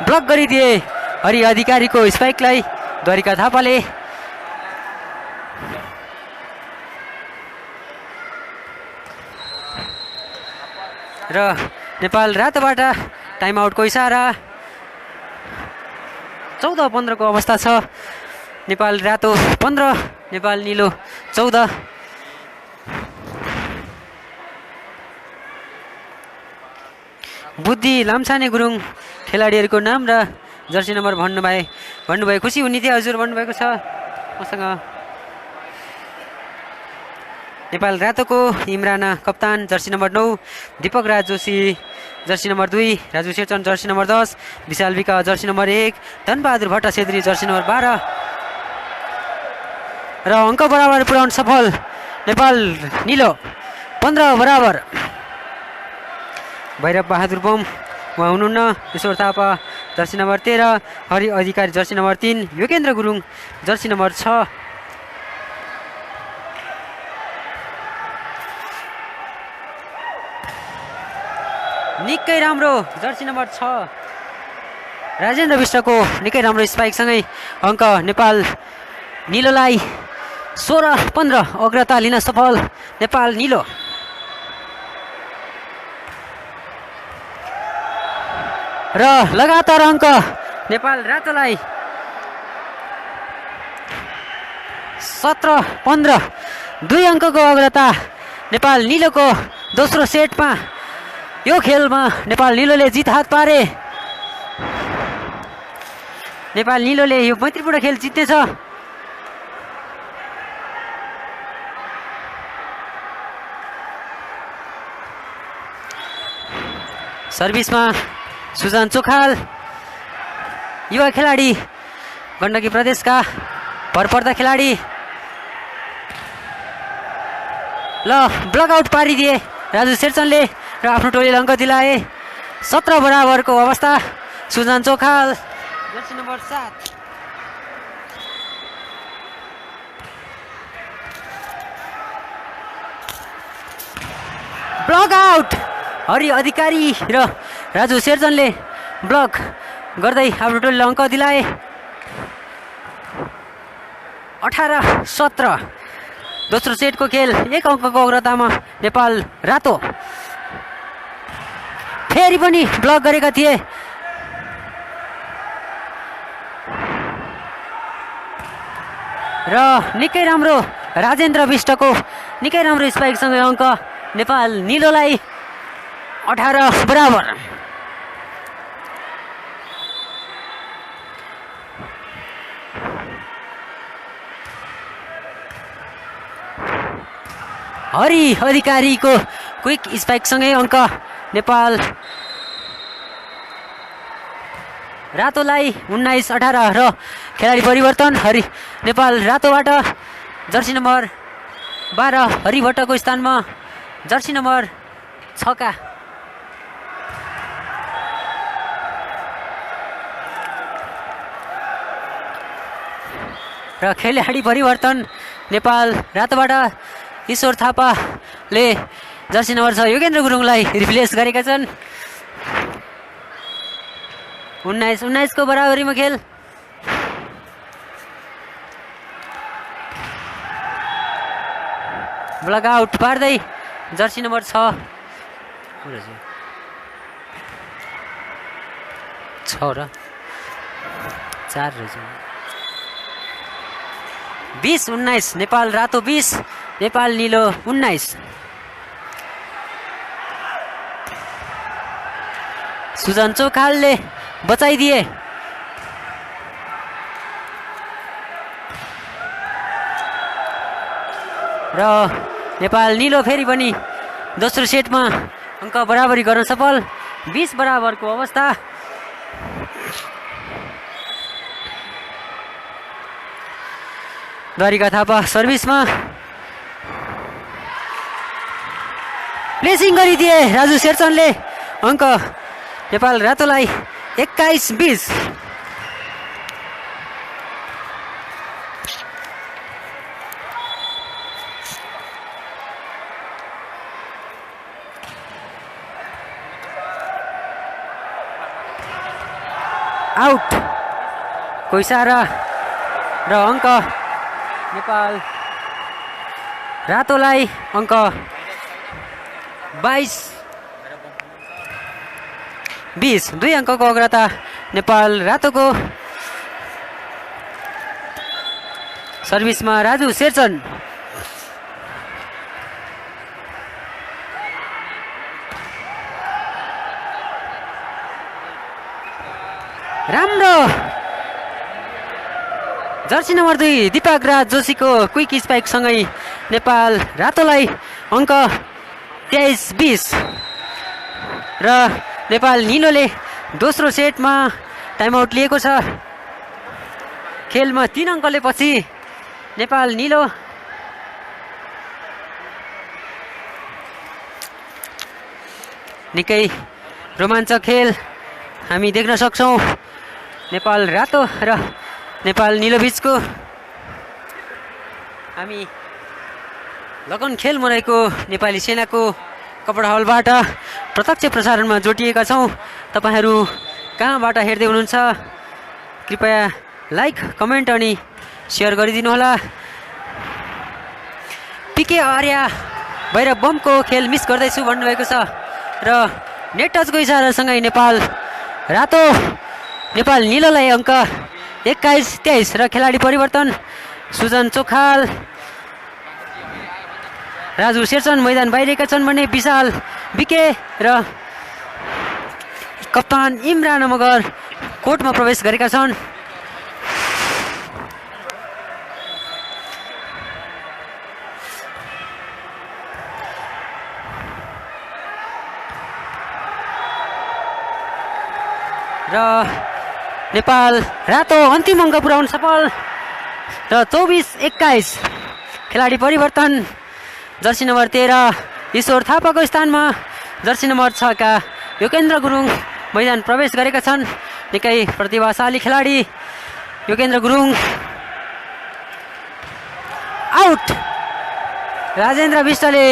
ब्लक गरिदिए हरि अधिकारीको स्पाइकलाई द्वारिका थापाले। र नेपाल रातोबाट टाइमआउटको इसारा। 14-15 को अवस्था छ। नेपाल रातो 15 नेपाल निलो 14। बुद्धि लाम्छाने गुरुङ खेलाडीहरूको नाम र जर्सी नम्बर भन्नुभए खुसी हुने थियो हजुर भन्नुभएको छ मसँग। नेपाल रातोको इमराना कप्तान jersey number 9, Deepak Raj Joshi jersey number 2, Raju Sherchan jersey number 10, Bishal BK jersey number 1, Dhanbahadur Bhatt Chhetri jersey number 12। र अङ्क बराबर पुर्याउन सफल नेपाल निलो 15 बराबर। भैरव बहादुर बम उहाँ हुनुहुन्न। Ishwar Thapa jersey number 13, Hari Adhikari jersey number 3, Yogendra Gurung jersey number 6। निकै राम्रो जर्सी नम्बर 6 राजेन्द्र विष्टको निकै राम्रो स्पाइकसँगै अङ्क नेपाल निलोलाई 16-15 अग्रता लिन सफल नेपाल निलो। र लगातार अङ्क नेपाल रातोलाई 17-15 2 अङ्कको अग्रता नेपाल निलोको दोस्रो सेटमा। यो खेलमा नेपाल निलोले जित हात पारे। नेपाल निलोले यो मैत्रीपूर्ण खेल जित्नेछ। सर्भिसमा सुजन चोखाल युवा खेलाडी गण्डकी प्रदेशका भरपर्दा खेलाडी ल ब्लकआउट पारिदिए राजु शेरचनले र आफ्नो टोलीलाई अङ्क दिलाए। 17 बराबरको अवस्था। Sujan Chokhal jersey number 7 block out. Hari Adhikari र राजु शेरचनले ब्लक गर्दै आफ्नो टोलीलाई अङ्क दिलाए। 18-17 दोस्रो सेटको खेल 1 अङ्कको अग्रतामा नेपाल रातो। फेरि पनि ब्लक गरेका थिए। र निकै राम्रो राजेन्द्र विष्टको निकै राम्रो स्पाइकसँगै अङ्क नेपाल निलोलाई 18 बराबर। हरि अधिकारीको क्विक स्पाइकसँगै अङ्क नेपाल रातोलाई 19-18 र खेलाडी परिवर्तन। हरि नेपाल रातोबाट जर्सी नम्बर 12 हरि भट्टको स्थानमा जर्सी नम्बर 6 का र खेलाडी परिवर्तन नेपाल रातोबाट ईश्वर थापाले जर्सी नम्बर 6 योगेन्द्र गुरुङलाई रिप्लेस गरेका छन्। 19-19 को बराबरीमा खेल। ब्लकआउट पार्दै जर्सी नम्बर 6 र 4 रहेछ। 20-19 नेपाल रातो 20 नेपाल निलो 19। सुजन चोखालले बचाइदिए। र नेपाल निलो फेरि पनि दोस्रो सेटमा अङ्क बराबरी गर्न सफल। 20 बराबरको अवस्था। द्वारिका थापा सर्भिसमा प्लेसिङ गरिदिए राजु शेरचनले। अङ्क नेपाल रातोलाई 21-20। आउट को इसारा र अङ्क नेपाल रातोलाई अङ्क 22-20 2 अङ्कको अग्रता नेपाल रातोको। सर्भिसमा राजु शेरचन राम्रो जर्सी नम्बर 2 दिपक राज जोशीको क्विक स्पाइकसँगै नेपाल रातोलाई अङ्क 23-20 र नेपाल निलोले दोस्रो सेटमा टाइमआउट लिएको छ। खेलमा 3 अङ्कले पछि नेपाल निलो निकै रोमाञ्चक खेल हामी देख्न सक्छौँ। नेपाल रातो र नेपाल निलो बीचको हामी लगन खेल मनाएको नेपाली सेनाको कपडा हलबाट प्रत्यक्ष प्रसारणमा जोडिएका छौँ। तपाईहरू कहाँबाट हेर्दै हुनुहुन्छ कृपया लाइक कमेन्ट अनि सेयर गरिदिनु होला। पिके आर्या भएर बमको खेल मिस गर्दैछु भन्नुभएको छ र नेट टचको इसारासँगै नेपाल निलोलाई अङ्क 21-23 र खेलाडी परिवर्तन सुजन चोखाल राजु शेरचन मैदान बाहिरिएका छन् भने विशाल बिके र कप्तान इमरान मगर कोर्टमा प्रवेश गरेका छन्। र नेपाल रातो अन्तिम अङ्क पुर्याउन सफल र 24-21 खेलाडी परिवर्तन। जर्सी नम्बर 13 ईश्वर थापाको स्थानमा जर्सी नम्बर 6 का योगेन्द्र गुरुङ मैदान प्रवेश गरेका छन्। निकै प्रतिभाशाली खेलाडी योगेन्द्र गुरुङ आउट। राजेन्द्र विष्टले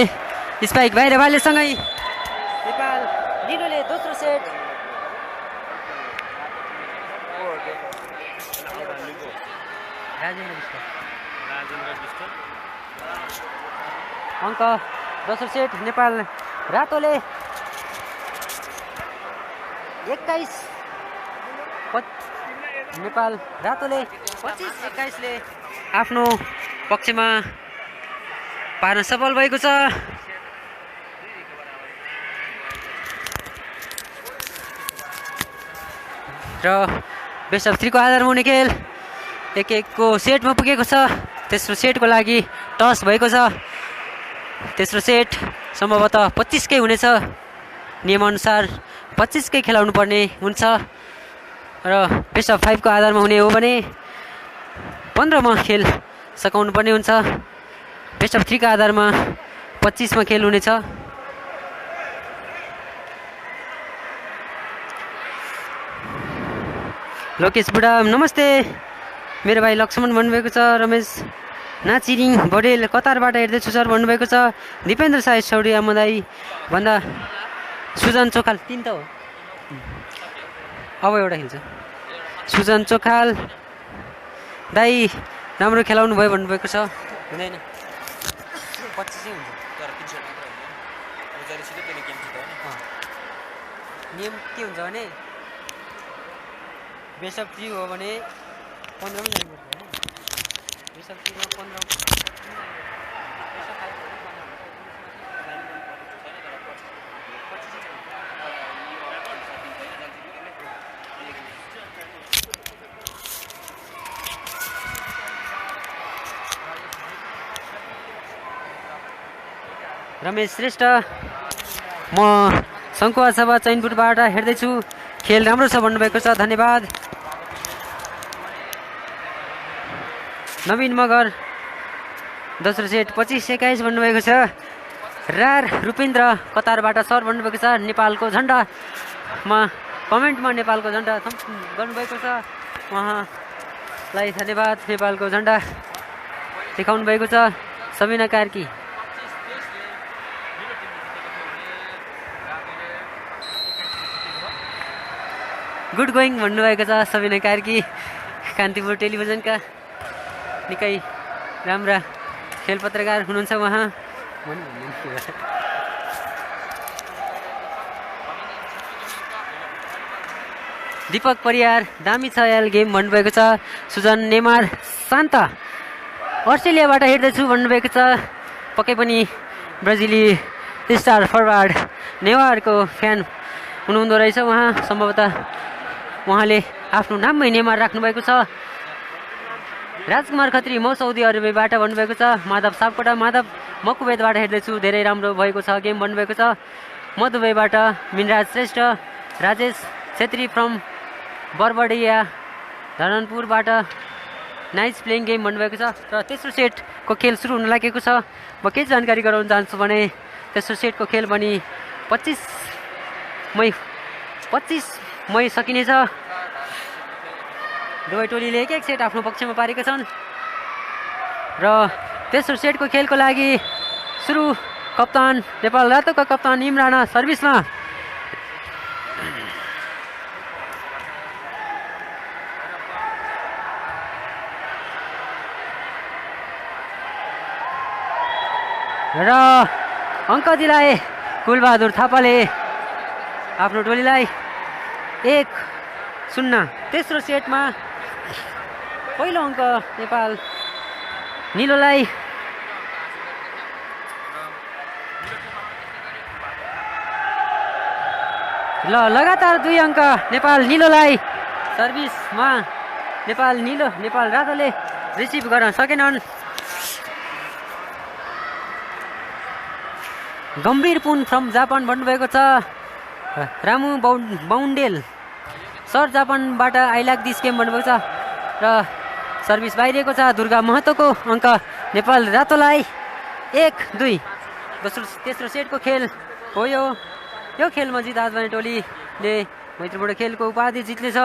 स्पाइक बाहिर बालेसँगै नेपाल लिडोले दोस्रो सेट अङ्क दोस्रो सेट नेपाल रातोले 25-21 ले आफ्नो पक्षमा पार्न सफल भएको छ। र बेस्ट अफ 3 को आधारमा हुने खेल 1-1 को सेटमा पुगेको छ। तेस्रो सेटको लागि टस भएको छ। तेस्रो सेट सम्भवतः 25 कै हुनेछ। नियमअनुसार 25 कै खेलाउनु पर्ने हुन्छ र बेस्ट अफ 5 को आधारमा हुने हो भने 15 मा खेल सकाउनु पर्ने हुन्छ। बेस्ट अफ 3 का आधारमा 25 मा खेल हुनेछ। लोकेश बुढा नमस्ते मेरो भाइ लक्ष्मण भन्नुभएको छ। रमेश नाचिरिङ बडेल कतारबाट हेर्दैछु सर भन्नुभएको छ। दिपेन्द्र साई सौडी आमदाई भन्दा सुजन चोखाल 3 त हो। अब एउटा खेल्छ सुजन चोखाल दाई राम्रो खेलाउनु भयो भन्नुभएको छ। हुँदैन 25 हुन्छ नियम के हुन्छ भने बेस्ट अफ 3 हो भने 15 मा जानुपर्छ हैन। बेस्ट अफ 3 मा 15 रमेश श्रेष्ठ म शङ्कुवा सभा चैनपुरबाट हेर्दैछु खेल राम्रो छ भन्नुभएको छ। धन्यवाद। नवीन मगर दोस्रो सेट 25-21 भन्नुभएको छ। रार रुपेन्द्र कतारबाट सर भन्नुभएको छ। नेपालको झन्डामा कमेन्टमा नेपालको झन्डा गर्नुभएको छ। उहाँलाई धन्यवाद। नेपालको झन्डा देखाउनु भएको छ। सबिना कार्की गुड गोइङ भन्नुभएको छ। सबिना कार्की कान्तिपुर टेलिभिजनका निकै राम्रा खेल पत्रकार हुनुहुन्छ उहाँ। दीपक परियार दामी छ याल गेम भन्नुभएको छ। सुजन नेमार शान्त अस्ट्रेलियाबाट हेर्दैछु भन्नुभएको छ। पक्कै पनि ब्राजिली स्टार फरवार्ड नेमारको फ्यान हुनुहुँदो रहेछ उहाँ। सम्भवतः उहाँले आफ्नो नाममै नेमार राख्नुभएको छ। राजकुमार खत्री म साउदी अरेबियाबाट भन्नुभएको छ। माधव सापकोटा माधव मकुवेदबाट हेर्दैछु धेरै राम्रो भएको छ गेम भन्नुभएको छ। म दुबईबाट मिनराज श्रेष्ठ राजेश छेत्री फ्रम बरबडिया धननपुरबाट नाइस प्लेइङ गेम भन्नुभएको छ। र तेस्रो सेटको खेल सुरु हुन लागेको छ। म के जानकारी गराउन चाहन्छु भने तेस्रो सेटको खेल पनि 25 मई सकिनेछ। दुवै टोलीले एक सेट आफ्नो पक्षमा पारेका छन् र तेस्रो सेटको खेलको लागि सुरु कप्तान नेपाल रातोका कप्तान इमराना सर्भिसमा। र अङ्क दिलाए कुलबहादुर थापाले आफ्नो टोलीलाई 1-0। तेस्रो सेटमा पहिलो अङ्क नेपाल निलोलाई। ल लगातार 2 अङ्क नेपाल निलोलाई। सर्भिसमा नेपाल रातोले रिसिभ गर्न सकेनन्। गम्भीर पुन फ्रम जापान भन्नुभएको छ। रामु बाउन्डेल सर जापानबाट आई लाइक दिस गेम भन्नुभएको छ र सर्भिस बाहिरिएको छ। दुर्गा महतोको अङ्क नेपाल रातोलाई 1-2। तेस्रो सेटको खेल हो यो खेलमा जित आज भने टोलीले मैत्रीपूर्ण खेलको उपाधि जित्नेछ।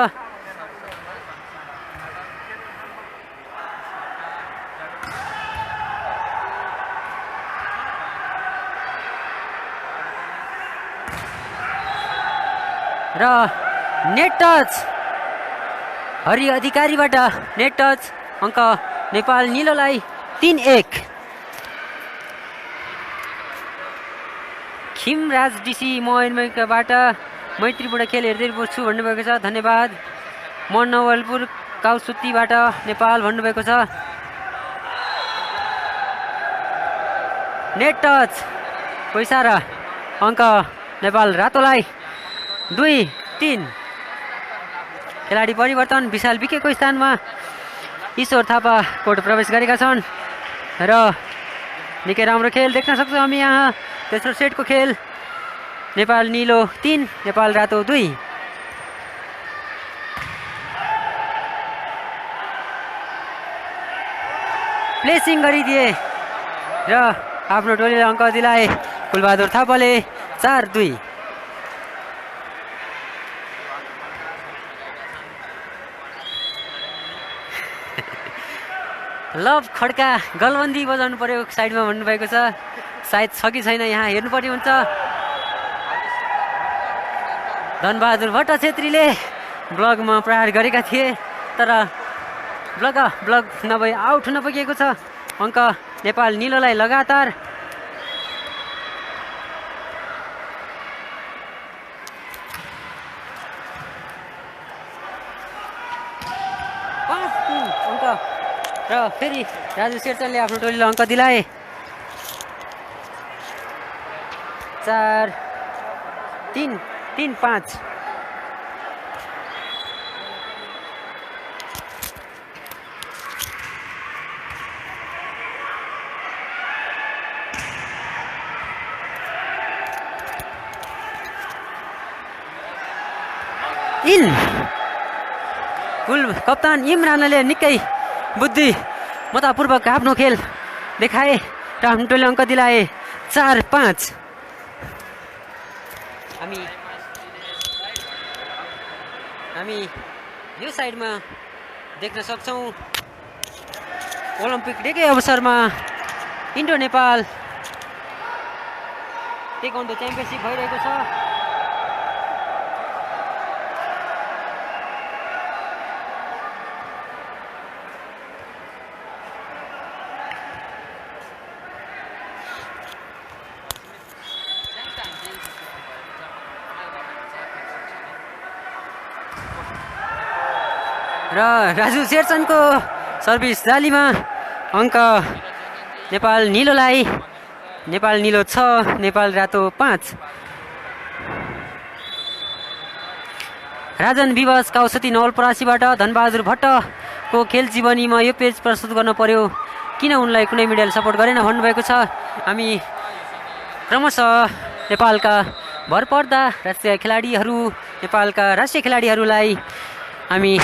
र नेट टच हरि अधिकारीबाट नेट टच अङ्क नेपाल निलोलाई 3-1। खिमराज डिसी म अमेरिकाबाट मैत्रीपूर्ण खेल हेर्दै बस्छु भन्नुभएको छ, धन्यवाद। म नवलपुर काउसुत्तीबाट नेपाल भन्नुभएको छ। नेट टच पैसा र अङ्क नेपाल रातोलाई 2-3। खेलाडी परिवर्तन विशाल विकेको स्थानमा ईश्वर थापा कोर्ट प्रवेश गरेका छन् र निकै राम्रो खेल देख्न सक्छौँ हामी यहाँ। तेस्रो सेटको खेल नेपाल निलो 3 नेपाल रातो 2। प्लेसिङ गरिदिए र आफ्नो टोलीले अङ्क दिलाए कुलबहादुर थापाले 4-2। लभ खड्का गलबन्दी बजाउनु पर्यो साइडमा भन्नुभएको छ। सायद छ कि छैन यहाँ हेर्नुपर्ने हुन्छ। धनबहादुर भट्ट छेत्रीले ब्लगमा प्रहार गरेका थिए तर ब्लग नभई आउट हुन पुगेको छ। अङ्क नेपाल निलोलाई लगातार। र फेरि राजु शेरचनले आफ्नो टोलीलाई अङ्क दिलाए। 4-3-5। कुल कप्तान इमरानले निकै बुद्धिमत्तापूर्वक आफ्नो खेल देखाए र आफ्नो टोलीले अङ्क दिलाए 4-5। हामी यो साइडमा देख्न सक्छौँ ओलम्पिक डेकै अवसरमा इन्डो नेपाल टेक्वान्डो च्याम्पियनसिप भइरहेको छ। र राजु शेरचनको सर्भिस जालीमा अङ्क नेपाल निलोलाई। नेपाल निलो 6 नेपाल रातो 5। राजन विवश काउसती नवलपरासीबाट धनबहादुर भट्टको खेल जीवनीमा यो पेज प्रस्तुत गर्न पर्यो, किन उनलाई कुनै मिडियाले सपोर्ट गरेन भन्नुभएको छ। हामी क्रमशः नेपालका भरपर्दा राष्ट्रिय खेलाडीहरूलाई हामी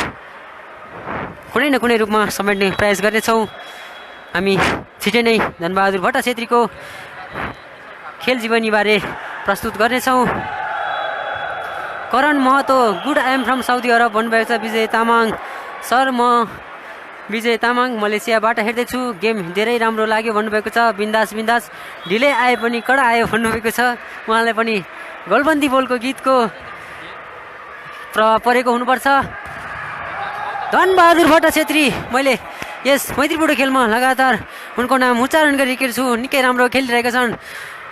कुनै न कुनै रूपमा समेट्ने प्रयास गर्नेछौँ। हामी छिटै नै धनबहादुर भट्ट छेत्रीको खेल जीवनीबारे प्रस्तुत गर्नेछौँ। Karan Mahato good I am from Saudi Arab भन्नुभएको छ। विजय तामाङ सर म विजय तामाङ मलेसियाबाट हेर्दैछु, गेम धेरै राम्रो लाग्यो भन्नुभएको छ। बिन्दास बिन्दास, ढिलै आए पनि कडा आयो भन्नुभएको छ। उहाँलाई पनि गोलबन्दी बोलको गीतको प्रभाव परेको हुनुपर्छ। धनबहादुर भट्ट छेत्री, मैले यस मैत्रीपूर्ण खेलमा लगातार उनको नाम उच्चारण गरिरहेको छु। निकै राम्रो खेलिरहेका छन्।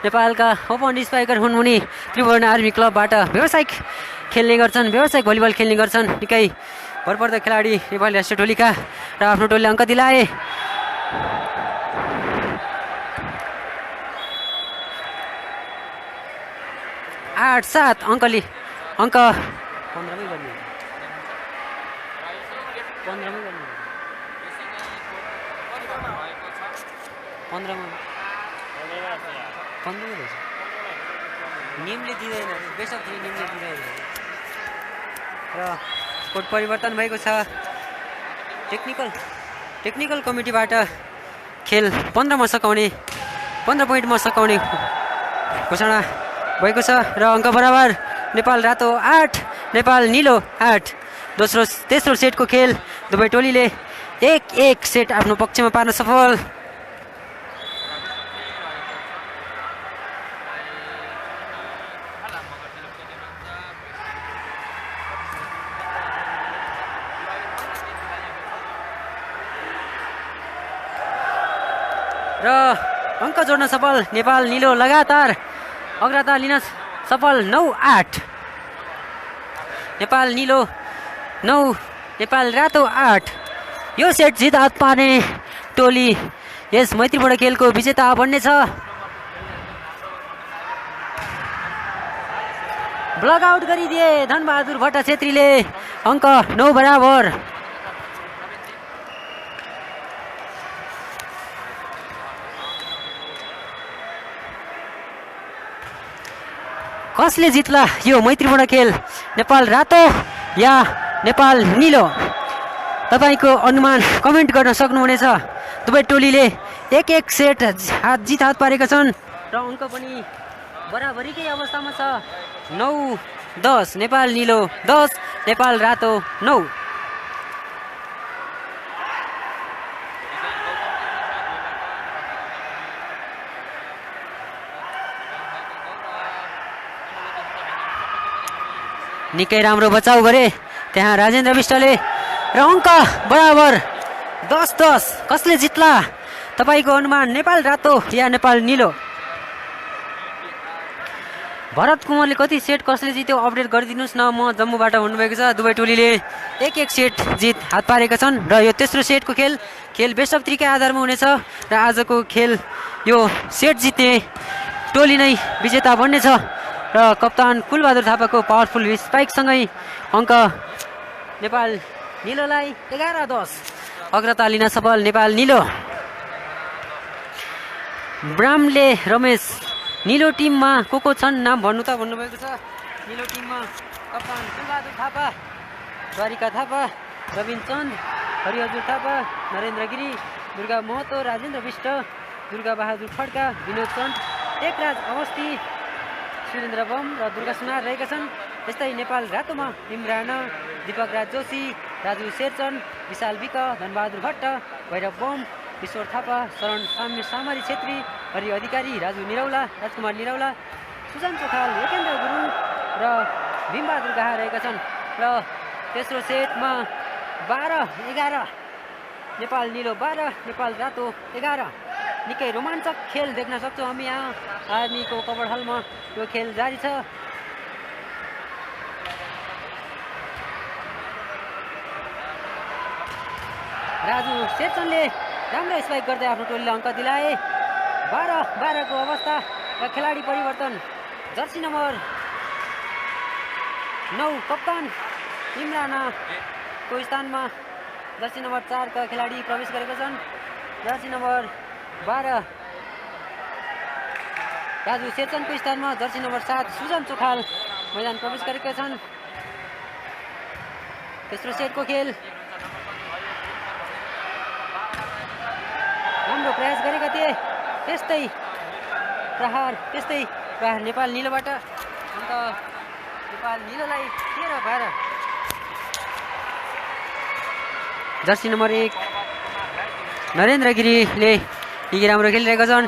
नेपालका ओपन स्ट्राइकर हुन् उनी, त्रिभुवन आर्मी क्लबबाट व्यावसायिक खेल्ने गर्छन्, व्यावसायिक भलिबल खेल्ने गर्छन्। निकै भरपर्दो खेलाडी नेपाली राष्ट्रिय टोलीका र आफ्नो टोलीले अङ्क दिलाए। 8-7 अङ्कले अङ्क 15मै गर्ने, 15मै गर्ने, 15मा 15मै रहेछ। नियमले दिँदैन, बेस्ट अफ 3 नियमले दिँदैन र कोड परिवर्तन भएको छ। टेक्निकल कमिटीबाट खेल 15मा सकाउने, 15 पोइन्टमा सकाउने घोषणा भएको छ र अङ्क बराबर। नेपाल रातो 8, नेपाल निलो 8। तेस्रो सेटको खेल दुवै टोलीले 1-1 सेट आफ्नो पक्षमा पार्न सफल। र अङ्क जोड्न सफल नेपाल निलो, लगातार अग्रता लिन सफल। 9-8 नेपाल निलो 9, नेपाल रातो 8। यो सेट जित हात पार्ने टोली यस मैत्रीपूर्ण खेलको विजेता बन्नेछ। ब्लक आउट गरिदिए धनबहादुर भट्ट छेत्रीले। अङ्क 9 बराबर। कसले जित्ला यो मैत्रीपूर्ण खेल, नेपाल रातो या नेपाल निलो? तपाईँको अनुमान कमेन्ट गर्न सक्नुहुनेछ। दुवै टोलीले 1-1 सेट जित हात पारेका छन् र अङ्क पनि बराबरीकै अवस्थामा छ। 9-10 नेपाल निलो 10, नेपाल रातो 9। निकै राम्रो बचाउ गरे त्यहाँ राजेन्द्र विष्टले र अङ्क बराबर 10-10। कसले जित्ला तपाईँको अनुमान, नेपाल रातो या नेपाल निलो? भरत कुमारले कति सेट कसले जित्यो अपडेट गरिदिनुहोस् न। म जम्मूबाट हुनुभएको छ। दुवै टोलीले 1-1 सेट जित हात पारेका छन् र यो तेस्रो सेटको खेल बेस्ट अफ 3 कै आधारमा हुनेछ र आजको खेल यो सेट जित्ने टोली नै विजेता बन्नेछ र कप्तान कुलबहादुर थापाको पावरफुल स्ट्राइकसँगै अङ्क नेपाल निलोलाई 11-10 अग्रता लिन सफल नेपाल निलो। ब्रामले रमेश, निलो टिममा को छन् नाम भन्नु त भन्नुभएको छ। निलो टिममा कप्तान कुलबहादुर थापा, द्वारिका थापा, रविन चन्द, हरिहजुर थापा, नरेन्द्र गिरी, दुर्गा महतो, राजेन्द्र विष्ट, दुर्गा बहादुर खड्का, विनोद चन्द, टेकराज अवस्थी, सुरेन्द्र बम र दुर्गा सुनार रहेका छन्। यस्तै नेपाल रातोमा इमरान, दीपक राज जोशी, राजु शेरचन, विशाल विक, धनबहादुर भट्ट, भैरव बम, ईश्वर थापा, शरण सामरी छेत्री, हरि अधिकारी, राजु निरौला, राजकुमार निरौला, सुजन चोखाल, योगेन्द्र गुरुङ र भीमबहादुर गाहा रहेका छन्। र तेस्रो सेटमा 12-11 नेपाल निलो 12, नेपाल रातो 11। निकै रोमाञ्चक खेल देख्न सक्छौँ हामी यहाँ आर्मीको कभर हलमा। यो खेल जारी छ। राजु शेरचनले राम्रो स्पाइक गर्दै आफ्नो टोलीले अङ्क दिलाए। 12-12 को अवस्था र खेलाडी परिवर्तन। जर्सी नम्बर 9 कप्तान इमरानको स्थानमा जर्सी नम्बर 4 का खेलाडी प्रवेश गरेका छन्। जर्सी नम्बर 12 राजु शेरचनको स्थानमा जर्सी नम्बर 7 सुजन चोखाल मैदान प्रवेश गरेका छन्। तेस्रो सेटको खेल राम्रो प्रयास गरेका थिए। त्यस्तै प्रहार नेपाल निलोबाट अन्त नेपाल निलोलाई 13-12। जर्सी नम्बर 1 नरेन्द्र गिरीले निकै राम्रो खेलिरहेका छन्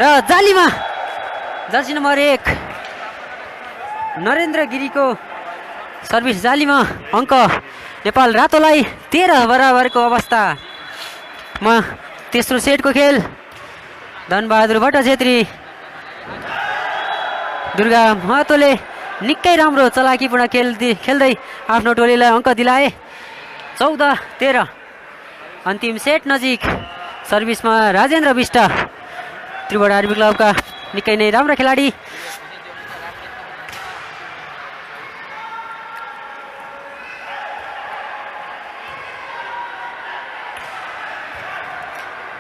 र जालीमा जर्सी नम्बर 1 नरेन्द्र गिरीको सर्भिस जालीमा अङ्क नेपाल रातोलाई 13 बराबरको अवस्थामा तेस्रो सेटको खेल धनबहादुर भट्ट छेत्री दुर्गा महतोले निकै राम्रो चलाकीपूर्ण खेल्दै आफ्नो टोलीलाई अङ्क दिलाए 14-13 अन्तिम सेट नजिक सर्भिसमा राजेन्द्र विष्ट त्रिभुवन आर्मी क्लबका निकै नै राम्रो खेलाडी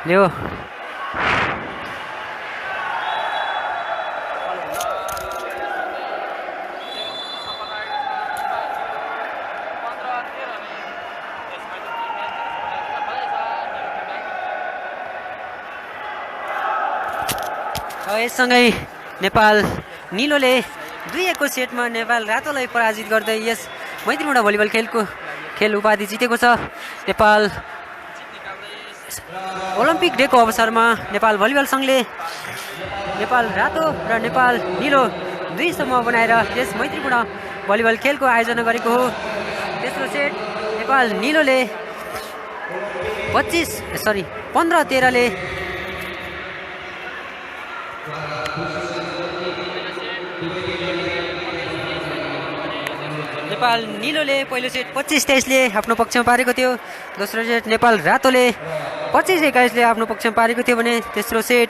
ल्यो यससँगै नेपाल निलोले 2-1 को सेटमा नेपाल रातोलाई पराजित गर्दै यस मैत्रीपूर्ण भलिबल खेल उपाधि जितेको छ। नेपाल ओलम्पिक डेको अवसरमा नेपाल भलिबल सङ्घले नेपाल रातो र नेपाल निलो 2 समूह बनाएर यस मैत्रीपूर्ण भलिबल खेलको आयोजना गरेको हो। तेस्रो सेट नेपाल निलोले 15-13 ले नेपाल निलोले पहिलो सेट 25-23 ले आफ्नो पक्षमा पारेको थियो। दोस्रो सेट नेपाल रातोले 25-21 ले आफ्नो पक्षमा पारेको थियो भने तेस्रो सेट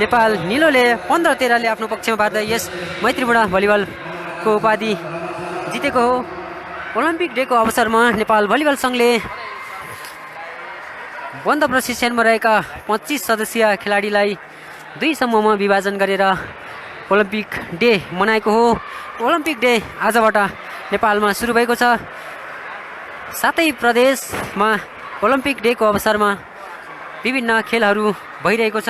नेपाल निलोले 15-13 ले आफ्नो पक्षमा पार्दै यस मैत्रीपूर्ण भलिबलको उपाधि जितेको हो। ओलम्पिक डेको अवसरमा नेपाल भलिबल सङ्घले बन्द प्रशिक्षणमा रहेका 25 सदस्यीय खेलाडीलाई 2 समूहमा विभाजन गरेर ओलम्पिक डे मनाएको हो। ओलम्पिक डे आजबाट नेपालमा सुरु भएको छ। 7 प्रदेशमा ओलम्पिक डेको अवसरमा विभिन्न खेलहरू भइरहेको छ।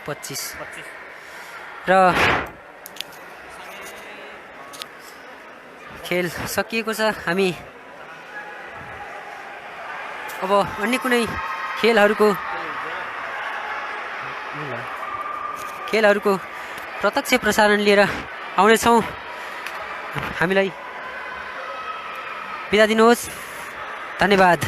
25 र खेल सकिएको छ। हामी अब अन्य कुनै खेलहरूको प्रत्यक्ष प्रसारण लिएर आउनेछौँ। हामीलाई बिदा दिनुहोस्। धन्यवाद।